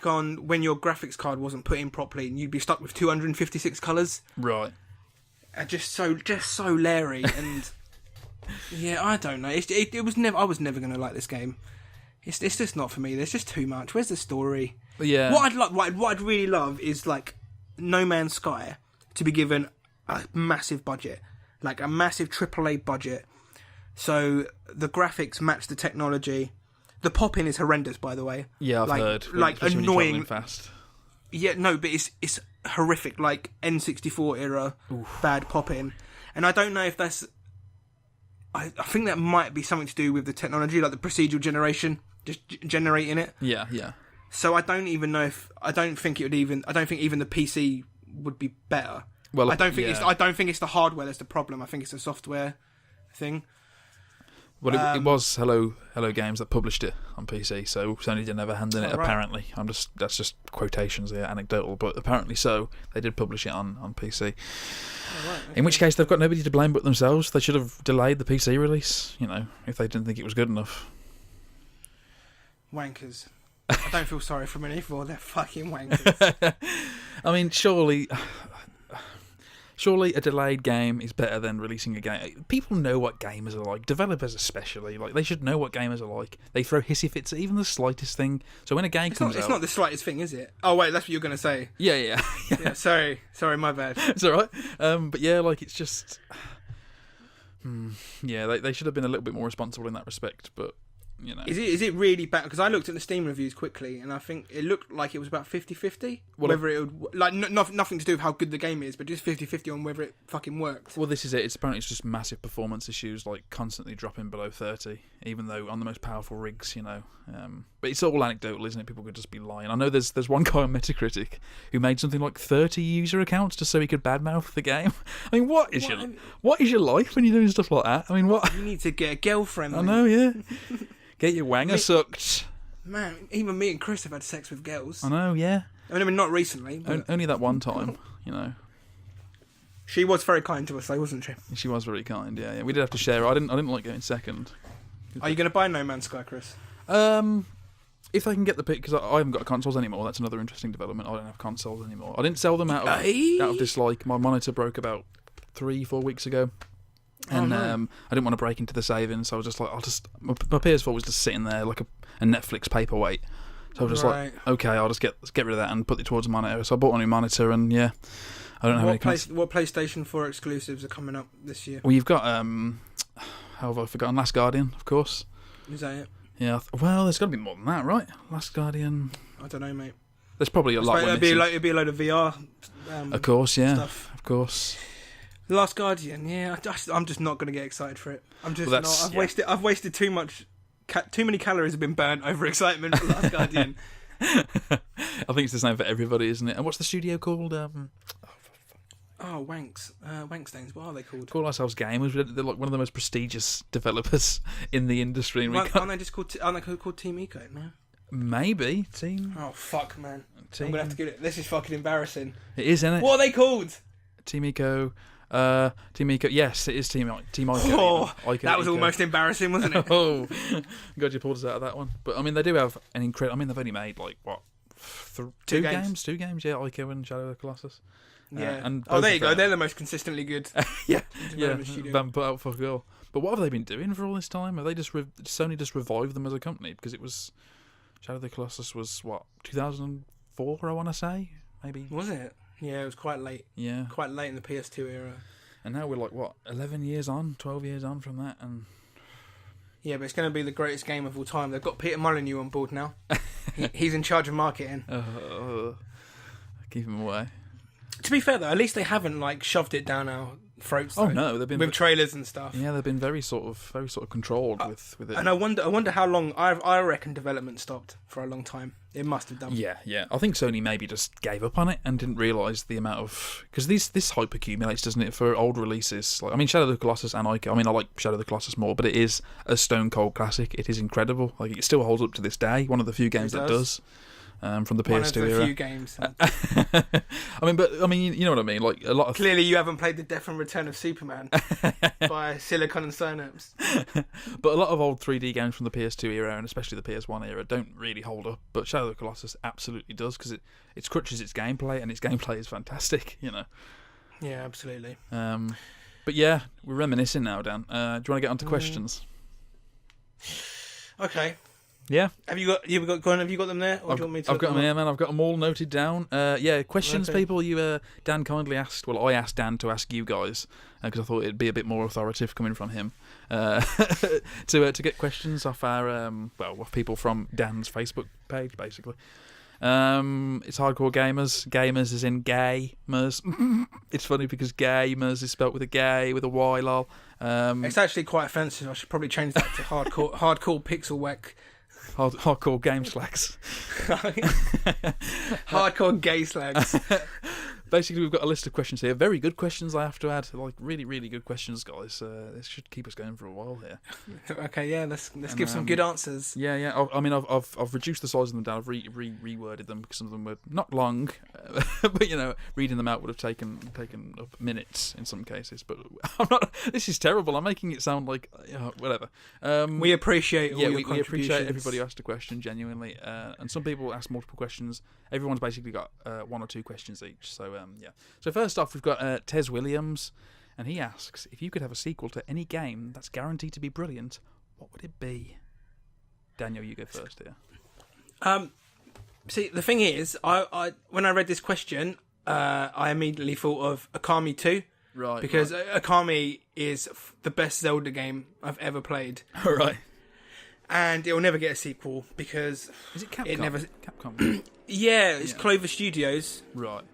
Speaker 1: on when your graphics card wasn't put in properly and you'd be stuck with 256 colours.
Speaker 2: Right.
Speaker 1: Just so Larry and yeah, I don't know. It was never. I was never going to like this game. It's just not for me. There's just too much. Where's the story?
Speaker 2: Yeah.
Speaker 1: What I'd really love is like No Man's Sky to be given a massive budget, like a massive AAA budget, so the graphics match the technology. The pop-in is horrendous, by the way.
Speaker 2: Yeah, I've heard.
Speaker 1: Like
Speaker 2: Especially when you're
Speaker 1: annoying.
Speaker 2: travelling fast.
Speaker 1: Yeah, no, but it's horrific. Like N64 era bad pop-in, and I don't know if that's. I think that might be something to do with the technology, like the procedural generation, just generating it.
Speaker 2: Yeah, yeah. So
Speaker 1: I don't even know if I don't think even the PC would be better.
Speaker 2: Well,
Speaker 1: I don't think it's the hardware that's the problem. I think it's a software thing.
Speaker 2: Well, it was Hello Games that published it on PC, so Sony didn't have a hand in it.
Speaker 1: Right.
Speaker 2: Apparently, that's just quotations here, anecdotal, but apparently so. They did publish it on PC.
Speaker 1: Right, okay.
Speaker 2: In which case, they've got nobody to blame but themselves. They should have delayed the PC release. If they didn't think it was good enough.
Speaker 1: Wankers. I don't feel sorry for them anymore. They're fucking wankers.
Speaker 2: I mean, surely a delayed game is better than releasing a game. People know what gamers are like. Developers especially. Like, they should know what gamers are like. They throw hissy fits at even the slightest thing. So when a game comes out...
Speaker 1: It's not the slightest thing, is it? Oh, wait, that's what you're going to say.
Speaker 2: Yeah.
Speaker 1: Yeah, sorry, my bad.
Speaker 2: It's alright. But yeah, like, it's just... yeah, they should have been a little bit more responsible in that respect, but...
Speaker 1: Is it really bad? Because I looked at the Steam reviews quickly, and I think it looked like it was about 50-50. Whether it would... Like, nothing to do with how good the game is, but just 50-50 on whether it fucking works.
Speaker 2: Well, this is it. Apparently it's just massive performance issues, like constantly dropping below 30, even though on the most powerful rigs, But it's all anecdotal, isn't it? People could just be lying. I know there's one guy on Metacritic who made something like 30 user accounts just so he could badmouth the game. I mean, what is your life when you're doing stuff like that? I mean, what?
Speaker 1: You need to get a girlfriend.
Speaker 2: I know, yeah. Get your wanger sucked.
Speaker 1: Man, even me and Chris have had sex with girls.
Speaker 2: I know, yeah.
Speaker 1: I mean, not recently. But
Speaker 2: Only that one time,
Speaker 1: She was very kind to us, though, wasn't she?
Speaker 2: She was very kind, yeah. We did have to share. I didn't like getting second.
Speaker 1: Are you going to buy No Man's Sky, Chris?
Speaker 2: If I can get the pick, because I haven't got consoles anymore. That's another interesting development. I don't have consoles anymore. I didn't sell them out of dislike. My monitor broke about 3-4 weeks ago. And I didn't want to break into the savings, so I was just like, my PS4 was just sitting there like a Netflix paperweight. So I was just like, okay, I'll just get rid of that and put it towards a monitor. So I bought a new monitor, and yeah, I don't have any.
Speaker 1: What PlayStation 4 exclusives are coming up this year?
Speaker 2: Well, you've got how have I forgotten? Last Guardian, of course.
Speaker 1: Is that it?
Speaker 2: Yeah. Well, there's got to be more than that, right? Last Guardian.
Speaker 1: I don't know, mate.
Speaker 2: There's probably a lot.
Speaker 1: It'd be a load of VR.
Speaker 2: Of course, yeah.
Speaker 1: Stuff.
Speaker 2: Of course.
Speaker 1: The Last Guardian, yeah. I'm just not going to get excited for it. I'm just not. I've wasted too much. Too many calories have been burnt over excitement for Last Guardian.
Speaker 2: I think it's the same for everybody, isn't it? And what's the studio called?
Speaker 1: Wankstains. What are they called?
Speaker 2: Call ourselves gamers. They're like one of the most prestigious developers in the industry. And
Speaker 1: aren't they called Team Eco? No.
Speaker 2: Maybe Team.
Speaker 1: Oh fuck, man! I'm gonna have to give it. This is fucking embarrassing.
Speaker 2: It is, isn't it?
Speaker 1: What are they called?
Speaker 2: Team Eco. Team Eco. Yes, it is Team Ico.
Speaker 1: Oh, that was almost embarrassing, wasn't it?
Speaker 2: Oh, God, you pulled us out of that one. But I mean, they do have an incredible. I mean, they've only made like what, two games? Two games, yeah. Ico and Shadow of the Colossus.
Speaker 1: Yeah.
Speaker 2: And
Speaker 1: there you go. They're the most consistently good.
Speaker 2: Yeah. Haven't put out fuck all. But what have they been doing for all this time? Have they just Sony just revived them as a company? Because it was Shadow of the Colossus was what 2004, I want to say, maybe.
Speaker 1: Was it? Yeah, it was quite late.
Speaker 2: Yeah.
Speaker 1: Quite late in the PS2 era.
Speaker 2: And now we're like, what, 11 years on, 12 years on from that? And
Speaker 1: yeah, but it's going to be the greatest game of all time. They've got Peter Molyneux on board now. He's in charge of marketing.
Speaker 2: Keep him away.
Speaker 1: To be fair, though, at least they haven't, like, shoved it down our throats.
Speaker 2: Oh
Speaker 1: though,
Speaker 2: no, they've been
Speaker 1: with trailers and stuff.
Speaker 2: Yeah, they've been very sort of controlled with it.
Speaker 1: And I wonder how long. I reckon development stopped for a long time. It must have done.
Speaker 2: Yeah. I think Sony maybe just gave up on it and didn't realise the amount of... Because this hype accumulates, doesn't it, for old releases. Like, I mean, Shadow of the Colossus and I like Shadow of the Colossus more, but it is a stone cold classic. It is incredible. Like, it still holds up to this day. One of the few games that does. From the PS2
Speaker 1: One of the
Speaker 2: era.
Speaker 1: few games.
Speaker 2: I mean, you know what I mean. Like a lot of
Speaker 1: Clearly, you haven't played the Death and Return of Superman by Silicon and Synapse.
Speaker 2: But a lot of old 3D games from the PS2 era and especially the PS1 era don't really hold up. But Shadow of the Colossus absolutely does because it crutches its gameplay and its gameplay is fantastic. You know.
Speaker 1: Yeah, absolutely.
Speaker 2: But yeah, we're reminiscing now, Dan. Do you want to get on to questions?
Speaker 1: Okay.
Speaker 2: Yeah.
Speaker 1: Have you got them there? Or do you want me to
Speaker 2: I've got them here, man. I've got them all noted down. Questions,
Speaker 1: Okay.
Speaker 2: people. Dan kindly asked. Well, I asked Dan to ask you guys because I thought it'd be a bit more authoritative coming from him to get questions off our off people from Dan's Facebook page, basically. It's hardcore gamers as in gamers. It's funny because gamers is spelt with a gay with a y lol.
Speaker 1: It's actually quite offensive. I should probably change that to hardcore PixelWhack.
Speaker 2: Hardcore game slacks.
Speaker 1: Hardcore gay slags.
Speaker 2: Basically, we've got a list of questions here. Very good questions, I have to add. Like, really, really good questions, guys. This should keep us going for a while here.
Speaker 1: Okay, yeah, let's give some good answers.
Speaker 2: Yeah. I mean, I've reduced the size of them down. I've reworded them because some of them were not long, but reading them out would have taken up minutes in some cases. But I'm not. This is terrible. I'm making it sound like whatever.
Speaker 1: We appreciate all your
Speaker 2: we appreciate
Speaker 1: contributions.
Speaker 2: everybody who asked a question genuinely, and some people asked multiple questions. Everyone's basically got one or two questions each. So yeah. So first off, we've got Tez Williams, and he asks, if you could have a sequel to any game that's guaranteed to be brilliant, what would it be? Daniel, you go first here.
Speaker 1: See, the thing is, I when I read this question, I immediately thought of Akami 2.
Speaker 2: Right.
Speaker 1: Because Akami is the best Zelda game I've ever played.
Speaker 2: All right.
Speaker 1: And it will never get a sequel because...
Speaker 2: Is it Capcom?
Speaker 1: It never...
Speaker 2: Capcom.
Speaker 1: Yeah, it's Clover Studios.
Speaker 2: Right.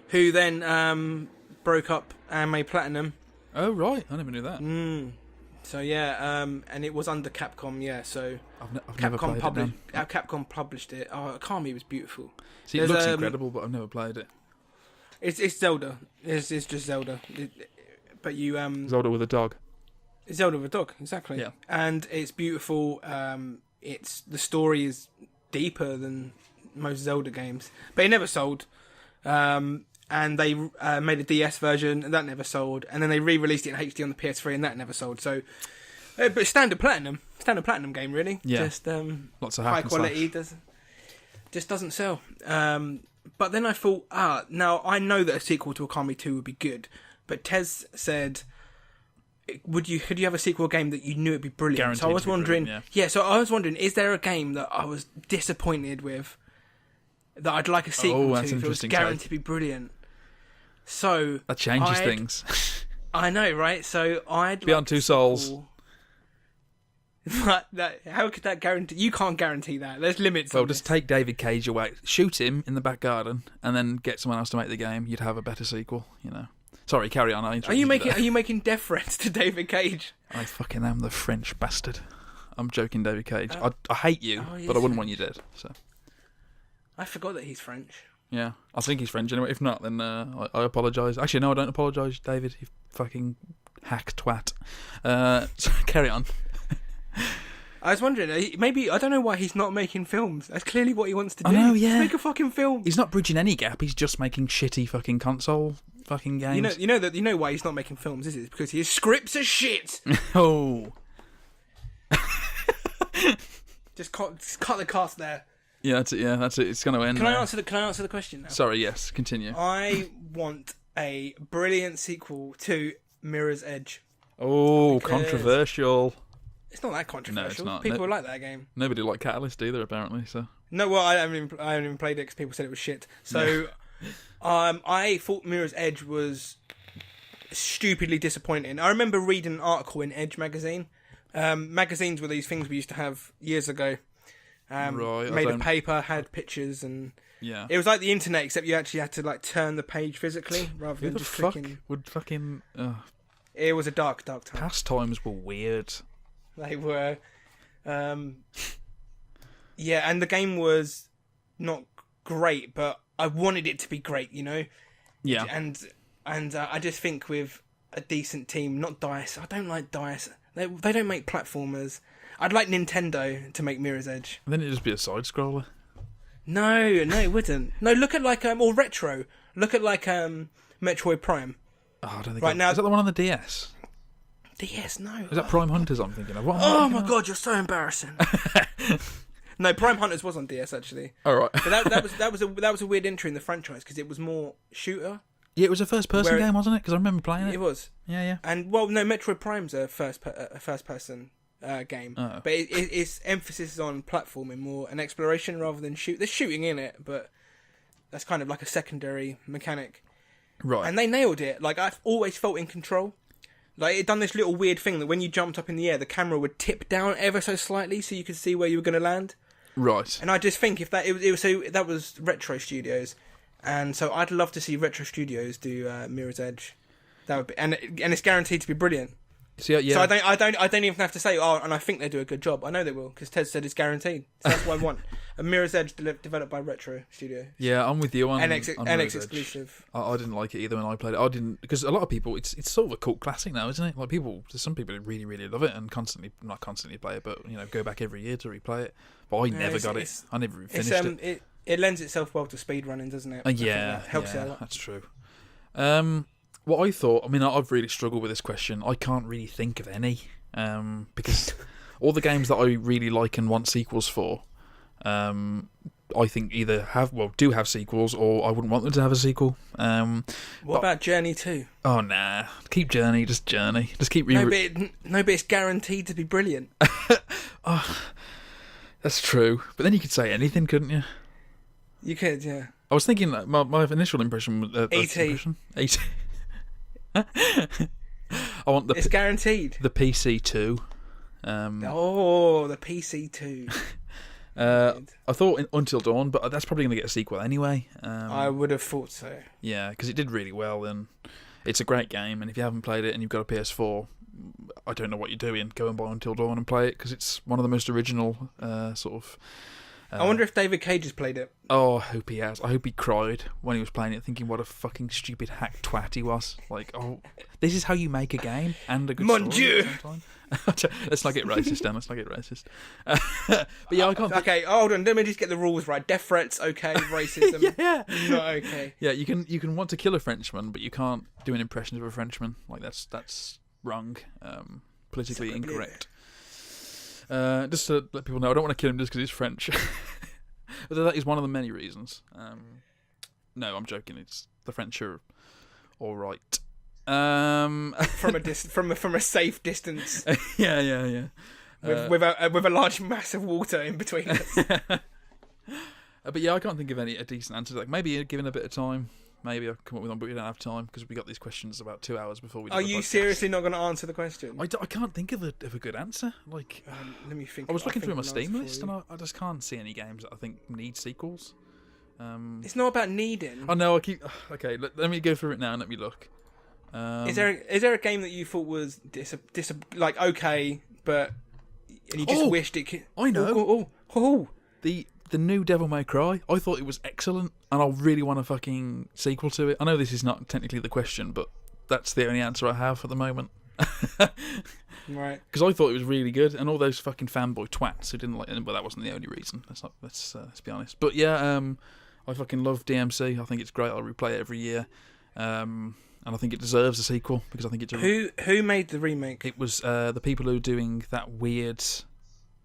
Speaker 1: Who then broke up and made Platinum.
Speaker 2: Oh, right. I never knew that.
Speaker 1: So yeah, and it was under Capcom, yeah, so...
Speaker 2: I've never played it.
Speaker 1: Capcom published it. Oh, Akami was beautiful.
Speaker 2: See, it looks incredible, but I've never played it.
Speaker 1: It's Zelda. It's just Zelda. But you...
Speaker 2: Zelda with a dog.
Speaker 1: Zelda with a dog, exactly.
Speaker 2: Yeah.
Speaker 1: And it's beautiful. The story is deeper than most Zelda games, but it never sold. And they made a DS version, and that never sold. And then they re-released it in HD on the PS3, and that never sold. So, but standard platinum game, really.
Speaker 2: Yeah.
Speaker 1: Just
Speaker 2: Lots of
Speaker 1: high
Speaker 2: hack and
Speaker 1: quality. Just doesn't sell. But then I thought, now I know that a sequel to Akami 2 would be good. But Tez said, could you have a sequel game that you knew would be brilliant?
Speaker 2: Guaranteed
Speaker 1: so I was
Speaker 2: to be
Speaker 1: wondering,
Speaker 2: brilliant,
Speaker 1: so I was wondering, is there a game that I was disappointed with that I'd like a sequel
Speaker 2: that's
Speaker 1: to if it was
Speaker 2: interesting
Speaker 1: guaranteed
Speaker 2: take.
Speaker 1: to be brilliant? So
Speaker 2: That changes things.
Speaker 1: I know, right? So I'd
Speaker 2: Beyond Two Souls.
Speaker 1: But how could that guarantee? You can't guarantee that. There's limits.
Speaker 2: Well,
Speaker 1: on
Speaker 2: just
Speaker 1: this.
Speaker 2: take David Cage away, shoot him in the back garden, and then get someone else to make the game. You'd have a better sequel, Sorry, carry on.
Speaker 1: Are you making death threats to David Cage?
Speaker 2: I fucking am the French bastard. I'm joking, David Cage. I hate you, but I wouldn't want you dead. So
Speaker 1: I forgot that he's French.
Speaker 2: yeah, I think he's French anyway. If not, then I apologise. Actually, no, I don't apologise, David. You fucking hack twat. So carry on.
Speaker 1: I was wondering, maybe, I don't know why he's not making films. That's clearly what he wants to do.
Speaker 2: I know, yeah.
Speaker 1: Just make a fucking film.
Speaker 2: He's not bridging any gap. He's just making shitty fucking console fucking games.
Speaker 1: You know why he's not making films, is it? It's because his scripts are shit.
Speaker 2: Oh.
Speaker 1: Just cut the cast there.
Speaker 2: Yeah, that's it. It's going to end.
Speaker 1: Can I answer the question now?
Speaker 2: Sorry, yes. Continue.
Speaker 1: I want a brilliant sequel to Mirror's Edge.
Speaker 2: Oh,
Speaker 1: Because-
Speaker 2: controversial.
Speaker 1: It's not that controversial.
Speaker 2: No, it's not.
Speaker 1: People like that game.
Speaker 2: Nobody liked Catalyst either, apparently. So
Speaker 1: No, well, I haven't even played it because people said it was shit. So, I thought Mirror's Edge was stupidly disappointing. I remember reading an article in Edge magazine. Magazines were these things we used to have years ago.
Speaker 2: Right,
Speaker 1: Made of paper, had pictures, and
Speaker 2: Yeah.
Speaker 1: It was like the internet, except you actually had to like turn the page physically rather
Speaker 2: Who
Speaker 1: than
Speaker 2: the
Speaker 1: just
Speaker 2: fuck
Speaker 1: clicking.
Speaker 2: would fucking...
Speaker 1: It was a dark time.
Speaker 2: pastimes were weird.
Speaker 1: They were. Yeah, and the game was not great, but I wanted it to be great, you know?
Speaker 2: Yeah.
Speaker 1: And I just think with a decent team, not DICE. I don't like DICE. They don't make platformers. I'd like Nintendo to make Mirror's Edge.
Speaker 2: And then it'd just be a side-scroller.
Speaker 1: No, it wouldn't. No, look at like or retro. Look at like Metroid Prime.
Speaker 2: Oh, I don't think
Speaker 1: Right now-
Speaker 2: Is that the one on the DS?
Speaker 1: DS, no.
Speaker 2: Is that Prime Hunters I'm thinking of? What am I
Speaker 1: Oh
Speaker 2: thinking
Speaker 1: my
Speaker 2: of?
Speaker 1: god, you're so embarrassing. No, Prime Hunters was on DS actually.
Speaker 2: All right.
Speaker 1: But that was a weird entry in the franchise because it was more shooter.
Speaker 2: Yeah, it was a first-person
Speaker 1: Where-
Speaker 2: game, wasn't it? Because I remember playing it.
Speaker 1: It was.
Speaker 2: Yeah.
Speaker 1: And well, no, Metroid Prime's a first person game,
Speaker 2: Oh.
Speaker 1: but its emphasis is on platforming more and exploration rather than shoot. There's shooting in it, but that's kind of like a secondary mechanic.
Speaker 2: Right.
Speaker 1: And they nailed it. Like I've always felt in control. Like it done this little weird thing that when you jumped up in the air, the camera would tip down ever so slightly so you could see where you were going to land.
Speaker 2: Right.
Speaker 1: And I just think if that it was so that was Retro Studios, and so I'd love to see Retro Studios do Mirror's Edge. That would be, and it's guaranteed to be brilliant.
Speaker 2: So, yeah.
Speaker 1: So I don't even have to say, oh, and I think they do a good job. I know they will, because Ted said it's guaranteed. So that's what I want. A Mirror's Edge developed by Retro Studio.
Speaker 2: Yeah, I'm with you on
Speaker 1: NX
Speaker 2: on Mirror's Edge.
Speaker 1: exclusive.
Speaker 2: I didn't like it either when I played it. I didn't, because a lot of people, it's sort of a cult classic now, isn't it? Like there's some people who really, really love it and not constantly play it, but go back every year to replay it. But I never got it. I never even finished it.
Speaker 1: It lends itself well to speedrunning, doesn't it?
Speaker 2: Yeah,
Speaker 1: that helps it a lot.
Speaker 2: That's true. What I thought, I've really struggled with this question. I can't really think of any, because all the games that I really like and want sequels for, I think either do have sequels, or I wouldn't want them to have a sequel.
Speaker 1: What about Journey 2?
Speaker 2: Oh nah, keep Journey, just keep
Speaker 1: No, but it's guaranteed to be brilliant.
Speaker 2: Oh, that's true. But then you could say anything, couldn't you?
Speaker 1: You could, yeah.
Speaker 2: I was thinking that my initial impression was
Speaker 1: E.T.
Speaker 2: E.T. I want
Speaker 1: It's guaranteed.
Speaker 2: the PC 2.
Speaker 1: The PC 2.
Speaker 2: I thought Until Dawn, but that's probably going to get a sequel anyway.
Speaker 1: I would have thought so.
Speaker 2: Yeah, because it did really well, and it's a great game. And if you haven't played it and you've got a PS4, I don't know what you're doing. Go and buy Until Dawn and play it, because it's one of the most original sort of.
Speaker 1: I wonder if David Cage has played it.
Speaker 2: Oh, I hope he has. I hope he cried when he was playing it, thinking what a fucking stupid hack twat he was. Like, oh, this is how you make a game and a good
Speaker 1: Mon
Speaker 2: story
Speaker 1: Dieu.
Speaker 2: at the same time. Let's not get racist, Dan. Let's not get racist. But yeah, I can't.
Speaker 1: Okay, hold on. Let me just get the rules right. Death threats, okay. Racism,
Speaker 2: Yeah.
Speaker 1: not okay.
Speaker 2: Yeah, you can want to kill a Frenchman, but you can't do an impression of a Frenchman. Like that's wrong. Politically incorrect. Just to let people know, I don't want to kill him just because he's French. But that is one of the many reasons. No, I'm joking. It's the French are all right.
Speaker 1: From a safe distance.
Speaker 2: Yeah.
Speaker 1: With a large mass of water in between us.
Speaker 2: But yeah, I can't think of a decent answer. Like maybe given a bit of time, maybe I'll come up with one, but we don't have time because we got these questions about 2 hours before we.
Speaker 1: Are you seriously not going to answer the question?
Speaker 2: I can't think of a good answer. Like,
Speaker 1: let me think.
Speaker 2: I was looking through my
Speaker 1: of an
Speaker 2: Steam
Speaker 1: answer
Speaker 2: list,
Speaker 1: for
Speaker 2: and
Speaker 1: you.
Speaker 2: I just can't see any games that I think need sequels.
Speaker 1: It's not about needing.
Speaker 2: Oh no, I keep. Okay, let me go through it now and let me look.
Speaker 1: Is there a game that you thought was like okay, but and you just wished it could?
Speaker 2: I know.
Speaker 1: Oh.
Speaker 2: The new Devil May Cry, I thought it was excellent, and I really want a fucking sequel to it. I know this is not technically the question, but that's the only answer I have at the moment.
Speaker 1: Right.
Speaker 2: Because I thought it was really good, and all those fucking fanboy twats who didn't like it, but that wasn't the only reason. Let's be honest. But yeah, I fucking love DMC. I think it's great. I replay it every year, and I think it deserves a sequel because I think it's
Speaker 1: Who made the remake?
Speaker 2: It was the people who are doing that weird,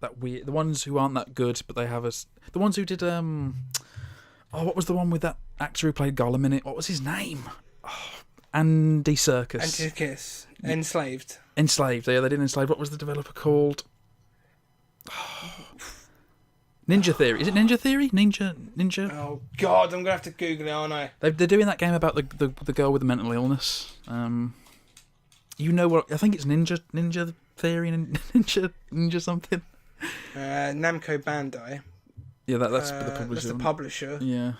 Speaker 2: the ones who aren't that good, but they have the ones who did what was the one with that actor who played Gollum in it? What was his name? Andy Serkis.
Speaker 1: Antikiss. Enslaved.
Speaker 2: Yeah, they did Enslaved. What was the developer called? Ninja Theory. Is it Ninja Theory? Ninja.
Speaker 1: Oh God, I'm gonna have to Google it, aren't I?
Speaker 2: They're doing that game about the girl with the mental illness. You know what? I think it's Ninja Theory and Ninja something.
Speaker 1: Namco Bandai.
Speaker 2: Yeah, that's the publisher.
Speaker 1: That's the publisher.
Speaker 2: Yeah.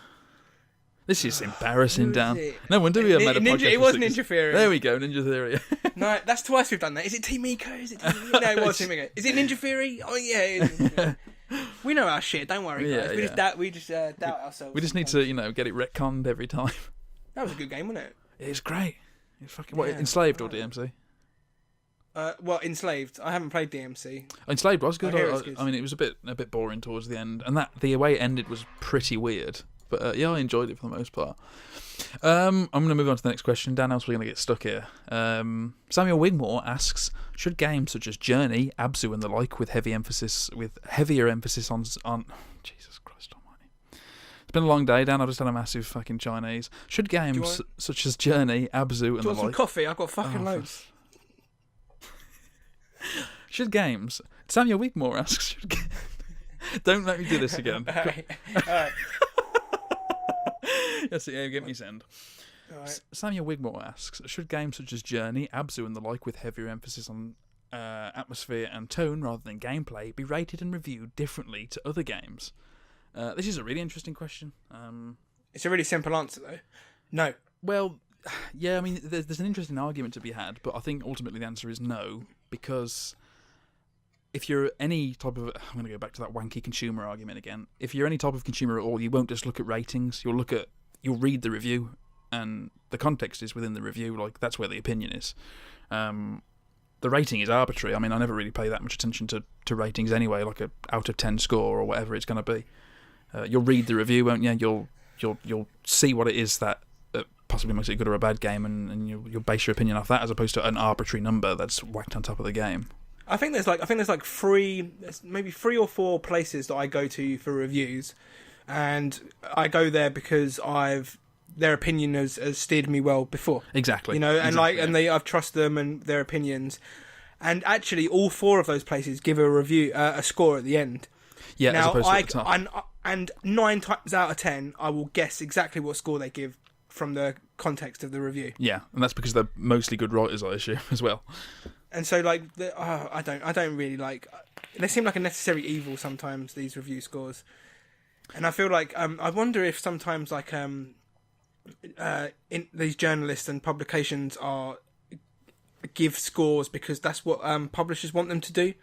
Speaker 2: This is embarrassing,
Speaker 1: Who is
Speaker 2: Dan.
Speaker 1: it?
Speaker 2: No wonder we have made a
Speaker 1: Ninja,
Speaker 2: podcast.
Speaker 1: it was
Speaker 2: for
Speaker 1: Ninja Theory.
Speaker 2: There we go, Ninja Theory.
Speaker 1: No, that's twice we've done that. Is it Team Eco? Is it Team Eco? No, it was Team Eco. Is it Ninja Theory? Oh yeah, it is. We know our shit. Don't worry, guys. We just doubt ourselves.
Speaker 2: We just need to, get it retconned every time.
Speaker 1: That was a good game, wasn't it?
Speaker 2: It's great. It's fucking what? Enslaved or DMC?
Speaker 1: Well, Enslaved. I haven't played DMC.
Speaker 2: Enslaved was good.
Speaker 1: I hear it's good.
Speaker 2: I mean, it was a bit boring towards the end, and the way it ended was pretty weird. But yeah, I enjoyed it for the most part. I'm going to move on to the next question. Dan, else we're going to get stuck here. Samuel Wigmore asks, should games such as Journey, Abzu, and the like, with heavier emphasis on Jesus Christ Almighty. It's been a long day, Dan. I've just had a massive fucking Chinese. Should games such as Journey, Abzu, and the like?
Speaker 1: Do you want some coffee? I've got fucking loads.
Speaker 2: Should games? Samuel Wigmore asks. Don't let me do this again.
Speaker 1: All right.
Speaker 2: Yes, yeah, get me send.
Speaker 1: Right.
Speaker 2: Samuel Wigmore asks, should games such as Journey, Abzu, and the like, with heavier emphasis on atmosphere and tone rather than gameplay, be rated and reviewed differently to other games? This is a really interesting question.
Speaker 1: It's a really simple answer, though. No.
Speaker 2: Well, yeah, I mean, there's an interesting argument to be had, but I think ultimately the answer is no, because if you're any type of... I'm going to go back to that wanky consumer argument again. If you're any type of consumer at all, you won't just look at ratings, you'll read the review, and the context is within the review. Like, that's where the opinion is. The rating is arbitrary. I mean, I never really pay that much attention to ratings anyway, like a out of 10 score or whatever it's going to be. You'll read the review, won't you? You'll see what it is that possibly makes it a good or a bad game, and you'll base your opinion off that, as opposed to an arbitrary number that's whacked on top of the game.
Speaker 1: I think there's maybe 3 or 4 places that I go to for reviews, and I go there because their opinion has steered me well before.
Speaker 2: Exactly.
Speaker 1: I've trusted them and their opinions, and actually all 4 of those places give a review, a score at the end.
Speaker 2: Yeah.
Speaker 1: Now,
Speaker 2: as opposed to at the top.
Speaker 1: and 9 times out of 10, I will guess exactly what score they give from the context of the review.
Speaker 2: Yeah, and that's because they're mostly good writers, I assume, as well.
Speaker 1: And so, like, I don't really like. They seem like a necessary evil sometimes, these review scores. And I feel like I wonder if sometimes, like, in these journalists and publications give scores because that's what publishers want them to do.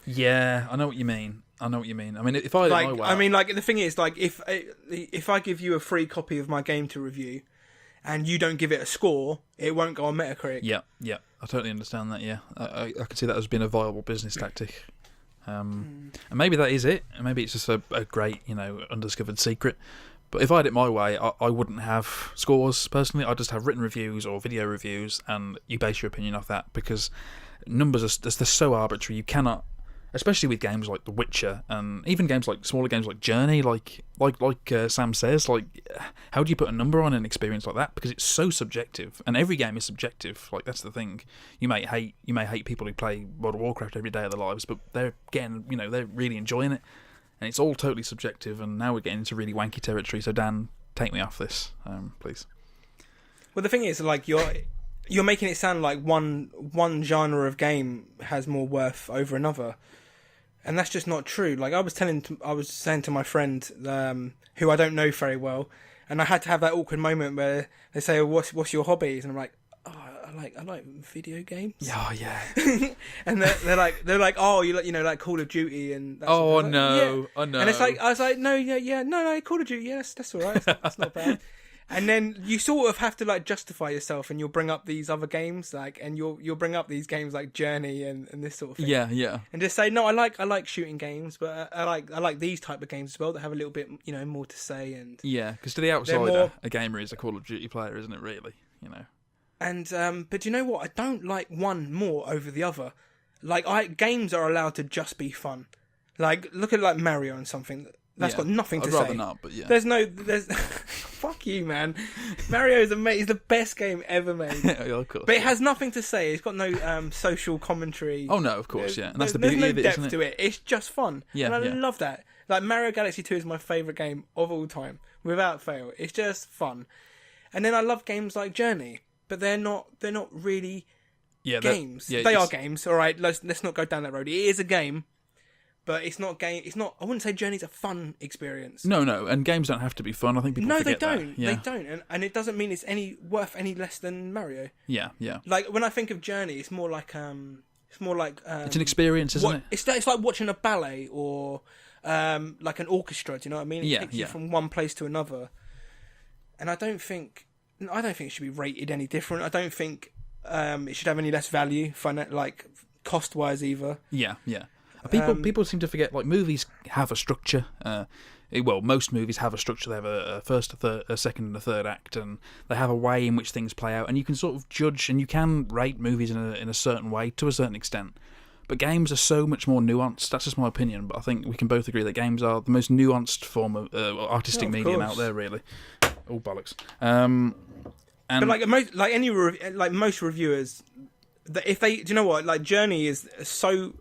Speaker 2: Yeah, I know what you mean. I mean, if I
Speaker 1: the thing is, like, if I give you a free copy of my game to review, and you don't give it a score, it won't go on Metacritic.
Speaker 2: Yeah, I totally understand that. Yeah, I can see that as being a viable business tactic. And maybe that is it. And maybe it's just a great, undiscovered secret. But if I had it my way, I wouldn't have scores personally. I'd just have written reviews or video reviews, and you base your opinion off that, because numbers they're so arbitrary. You cannot, especially with games like The Witcher, and even games like smaller games like Journey, like Sam says, like, how do you put a number on an experience like that? Because it's so subjective, and every game is subjective. Like, that's the thing. You may hate people who play World of Warcraft every day of their lives, but they're getting, they're really enjoying it, and it's all totally subjective. And now we're getting into really wanky territory. So Dan, take me off this, please.
Speaker 1: Well, the thing is, like, you're making it sound like one genre of game has more worth over another. And that's just not true. Like, I was saying to my friend, who I don't know very well, and I had to have that awkward moment where they say, "What's your hobbies?" And I'm like, "Oh, I like video games."
Speaker 2: Oh yeah.
Speaker 1: And they're like, "Oh, you like Call of Duty and." That
Speaker 2: oh
Speaker 1: sort of
Speaker 2: no,
Speaker 1: yeah.
Speaker 2: Oh no.
Speaker 1: And it's like, I was like, "No, no, Call of Duty, yes, that's all right. That's not bad." And then you sort of have to, like, justify yourself, and you'll bring up these other games, like, and you'll bring up these games like Journey and this sort of thing.
Speaker 2: Yeah.
Speaker 1: And just say, no, I like shooting games, but I like these type of games as well that have a little bit, more to say. And
Speaker 2: yeah, because to the outsider, a gamer is a Call of Duty player, isn't it? Really,
Speaker 1: And but you know what? I don't like one more over the other. Like, games are allowed to just be fun. Like, look at, like, Mario and something. That's got nothing to say.
Speaker 2: I'd rather not, but yeah.
Speaker 1: There's fuck you, man. Mario is amazing. It's the best game ever made.
Speaker 2: Yeah, of course.
Speaker 1: But it has nothing to say. It's got no social commentary.
Speaker 2: Oh no, of course, yeah. And that's the beauty
Speaker 1: of it,
Speaker 2: isn't it?
Speaker 1: There's no depth to it. It's just fun.
Speaker 2: Yeah,
Speaker 1: and I love that. Like, Mario Galaxy 2 is my favourite game of all time, without fail. It's just fun. And then I love games like Journey, but they're not really games. They are games, all right. Let's not go down that road. It is a game. but it's not game. It's not. I wouldn't say Journey's a fun experience.
Speaker 2: No, and games don't have to be fun. I think people forget
Speaker 1: they don't.
Speaker 2: That. Yeah.
Speaker 1: They don't, and it doesn't mean it's worth any less than Mario.
Speaker 2: Yeah.
Speaker 1: Like when I think of Journey, it's more like
Speaker 2: it's an experience, isn't it?
Speaker 1: It's like watching a ballet or like an orchestra. Do you know what I mean? It takes you from one place to another, and I don't think it should be rated any different. I don't think it should have any less value, like cost wise either.
Speaker 2: Yeah. People seem to forget, like, movies have a structure. Most movies have a structure. They have a first, a second, and a third act, and they have a way in which things play out. And you can sort of judge, and you can rate movies in a certain way to a certain extent. But games are so much more nuanced. That's just my opinion. But I think we can both agree that games are the most nuanced form of artistic medium out there, really. Oh bollocks!
Speaker 1: But most reviewers, if they, do you know what? Like Journey is so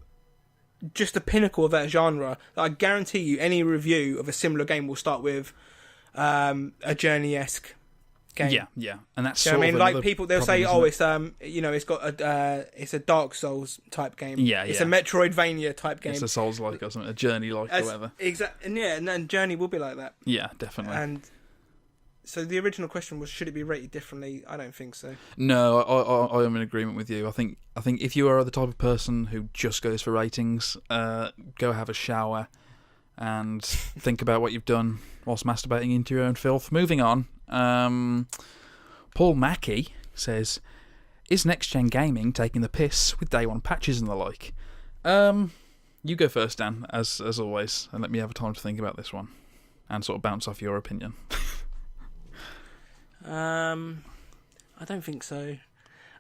Speaker 1: just the pinnacle of that genre. I guarantee you, any review of a similar game will start with a Journey-esque game.
Speaker 2: Yeah, and that's
Speaker 1: so
Speaker 2: sort of
Speaker 1: like people, they'll say,
Speaker 2: problem,
Speaker 1: it's it's got it's a Dark Souls type game.
Speaker 2: Yeah,
Speaker 1: it's a Metroidvania type game.
Speaker 2: It's a Souls-like or something, a Journey-like or whatever.
Speaker 1: Exactly, and then Journey will be like that.
Speaker 2: Yeah, definitely.
Speaker 1: And so the original question was, should it be rated differently? I don't think so.
Speaker 2: No, I am in agreement with you. I think if you are the type of person who just goes for ratings, go have a shower and think about what you've done whilst masturbating into your own filth. Moving on, Paul Mackey says, is next-gen gaming taking the piss with day one patches and the like? You go first, Dan, as always, and let me have time to think about this one and sort of bounce off your opinion.
Speaker 1: I don't think so.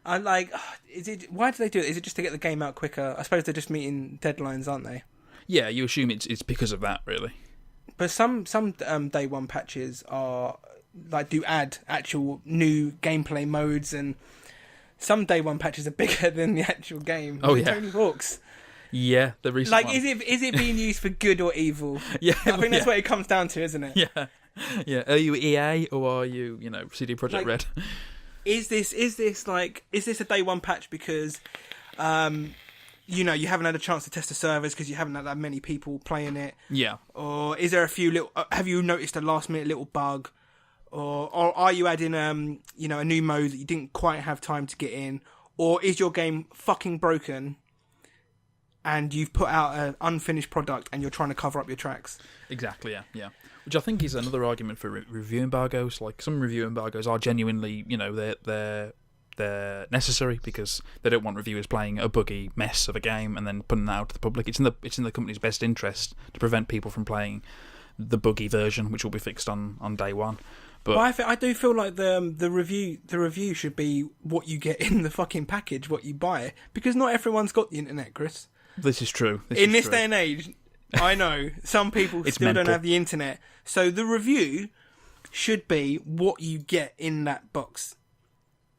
Speaker 1: Why do they do it? Is it just to get the game out quicker? I suppose they're just meeting deadlines, aren't they?
Speaker 2: Yeah, you assume it's because of that, really.
Speaker 1: But some day one patches are do add actual new gameplay modes, and some day one patches are bigger than the actual game.
Speaker 2: Oh, yeah.
Speaker 1: Tony Hawk's.
Speaker 2: Yeah, the recent one.
Speaker 1: Is it being used for good or evil?
Speaker 2: Yeah,
Speaker 1: I think that's what it comes down to, isn't it?
Speaker 2: Yeah. Yeah, are you EA or are you, CD Projekt Red?
Speaker 1: Is this a day one patch because, you haven't had a chance to test the servers because you haven't had that many people playing it?
Speaker 2: Yeah.
Speaker 1: Or is there a few little? Have you noticed a last minute little bug? Or are you adding a new mode that you didn't quite have time to get in? Or is your game fucking broken? And you've put out an unfinished product and you're trying to cover up your tracks?
Speaker 2: Exactly. Yeah. Which I think is another argument for review embargoes. Like, some review embargoes are genuinely, they're necessary because they don't want reviewers playing a buggy mess of a game and then putting that out to the public. It's in the company's best interest to prevent people from playing the buggy version, which will be fixed on day one. But
Speaker 1: I do feel like the review should be what you get in the fucking package, what you buy, because not everyone's got the internet, Chris.
Speaker 2: This is true.
Speaker 1: In this day and age, I know some people still don't have the internet, so the review should be what you get in that box.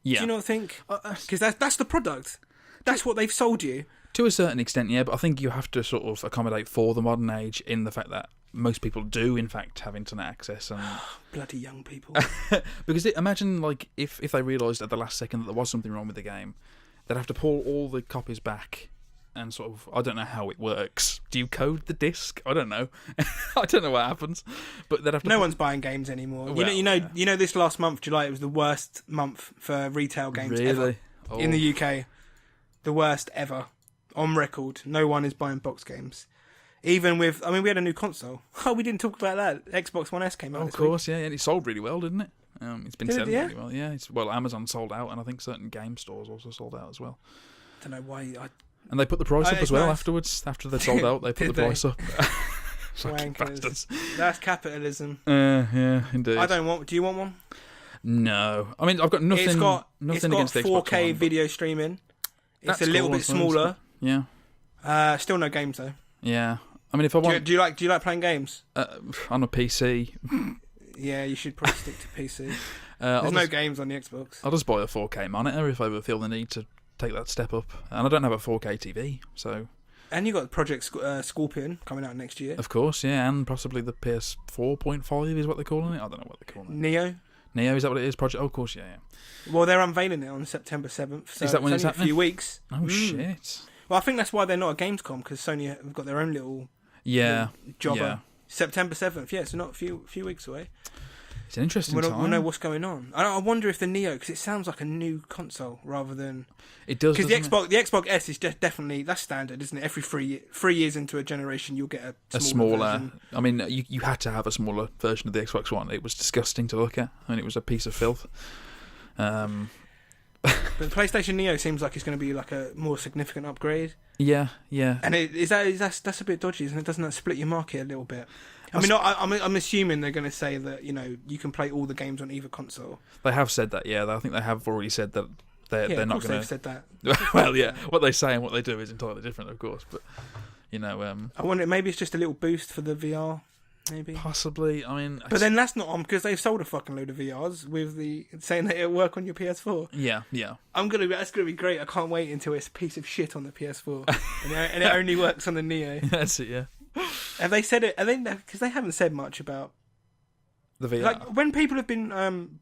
Speaker 2: Yeah.
Speaker 1: Do you not think? Because that's the product. That's what they've sold you.
Speaker 2: To a certain extent, yeah, but I think you have to sort of accommodate for the modern age in the fact that most people do, in fact, have internet access. And
Speaker 1: bloody young people.
Speaker 2: Because imagine, like, if they realised at the last second that there was something wrong with the game, they'd have to pull all the copies back. And sort of, I don't know how it works. Do you code the disc? I don't know. I don't know what happens. But they'd have to.
Speaker 1: No one's buying games anymore.
Speaker 2: Well,
Speaker 1: you know, this last month, July, it was the worst month for retail games ever in the UK. The worst ever, on record. No one is buying box games. Even with, we had a new console. Oh, we didn't talk about that. Xbox One S came out.
Speaker 2: Of course, yeah, and it sold really well, didn't it? It's been selling really well. Yeah, Amazon sold out, and I think certain game stores also sold out as well.
Speaker 1: I don't know why.
Speaker 2: And they put the price up as well
Speaker 1: nice.
Speaker 2: Afterwards. After they sold out, they put the price up.
Speaker 1: Wankers. That's capitalism.
Speaker 2: Yeah, indeed.
Speaker 1: Do you want one?
Speaker 2: No. I've got nothing. It's got against the Xbox
Speaker 1: 4K
Speaker 2: One,
Speaker 1: video streaming. It's
Speaker 2: a
Speaker 1: little bit smaller.
Speaker 2: Yeah.
Speaker 1: Still no games though.
Speaker 2: Yeah. If I want,
Speaker 1: do you like playing games?
Speaker 2: On a PC.
Speaker 1: Yeah, you should probably stick to PC. There's no games on the Xbox.
Speaker 2: I'll just buy a 4K monitor if I ever feel the need to take that step up, and I don't have a 4K TV, so. And
Speaker 1: you got Project Scorpion coming out next year,
Speaker 2: of course, yeah, and possibly the PS4.5 is what they're calling it. I don't know what they're calling it. Neo, is that what it is? Project, of course, yeah.
Speaker 1: Well, they're unveiling it on September 7th. So
Speaker 2: is that when it's happening?
Speaker 1: A few weeks.
Speaker 2: Oh shit!
Speaker 1: Well, I think that's why they're not at Gamescom, because Sony have got their own little
Speaker 2: Yeah.
Speaker 1: Jobber.
Speaker 2: Yeah.
Speaker 1: September 7th. Yeah, so not a few weeks away.
Speaker 2: It's an interesting time.
Speaker 1: We'll know what's going on. I wonder if the Neo, because it sounds like a new console rather than...
Speaker 2: It does,
Speaker 1: because the Xbox S is definitely, that's standard, isn't it? Every 3 years into a generation, you'll get a smaller version.
Speaker 2: I mean, you had to have a smaller version of the Xbox One. It was disgusting to look at. I mean, it was a piece of filth. But
Speaker 1: the PlayStation Neo seems like it's going to be like a more significant upgrade.
Speaker 2: Yeah.
Speaker 1: And that's a bit dodgy, isn't it? Doesn't that split your market a little bit? I mean, I'm assuming they're going to say that, you know, you can play all the games on either console.
Speaker 2: They have said that, yeah. I think they have already said that they're not going to...
Speaker 1: they've said that.
Speaker 2: Well, yeah. What they say and what they do is entirely different, of course. But, you know...
Speaker 1: I wonder, maybe it's just a little boost for the VR, maybe?
Speaker 2: Possibly, I mean...
Speaker 1: But then that's not on, because they've sold a fucking load of VRs with saying that it'll work on your PS4.
Speaker 2: Yeah.
Speaker 1: That's going to be great. I can't wait until it's a piece of shit on the PS4. and it only works on the Neo.
Speaker 2: That's it, yeah.
Speaker 1: Have they said it? Because they haven't said much about
Speaker 2: the VR.
Speaker 1: Like when people have been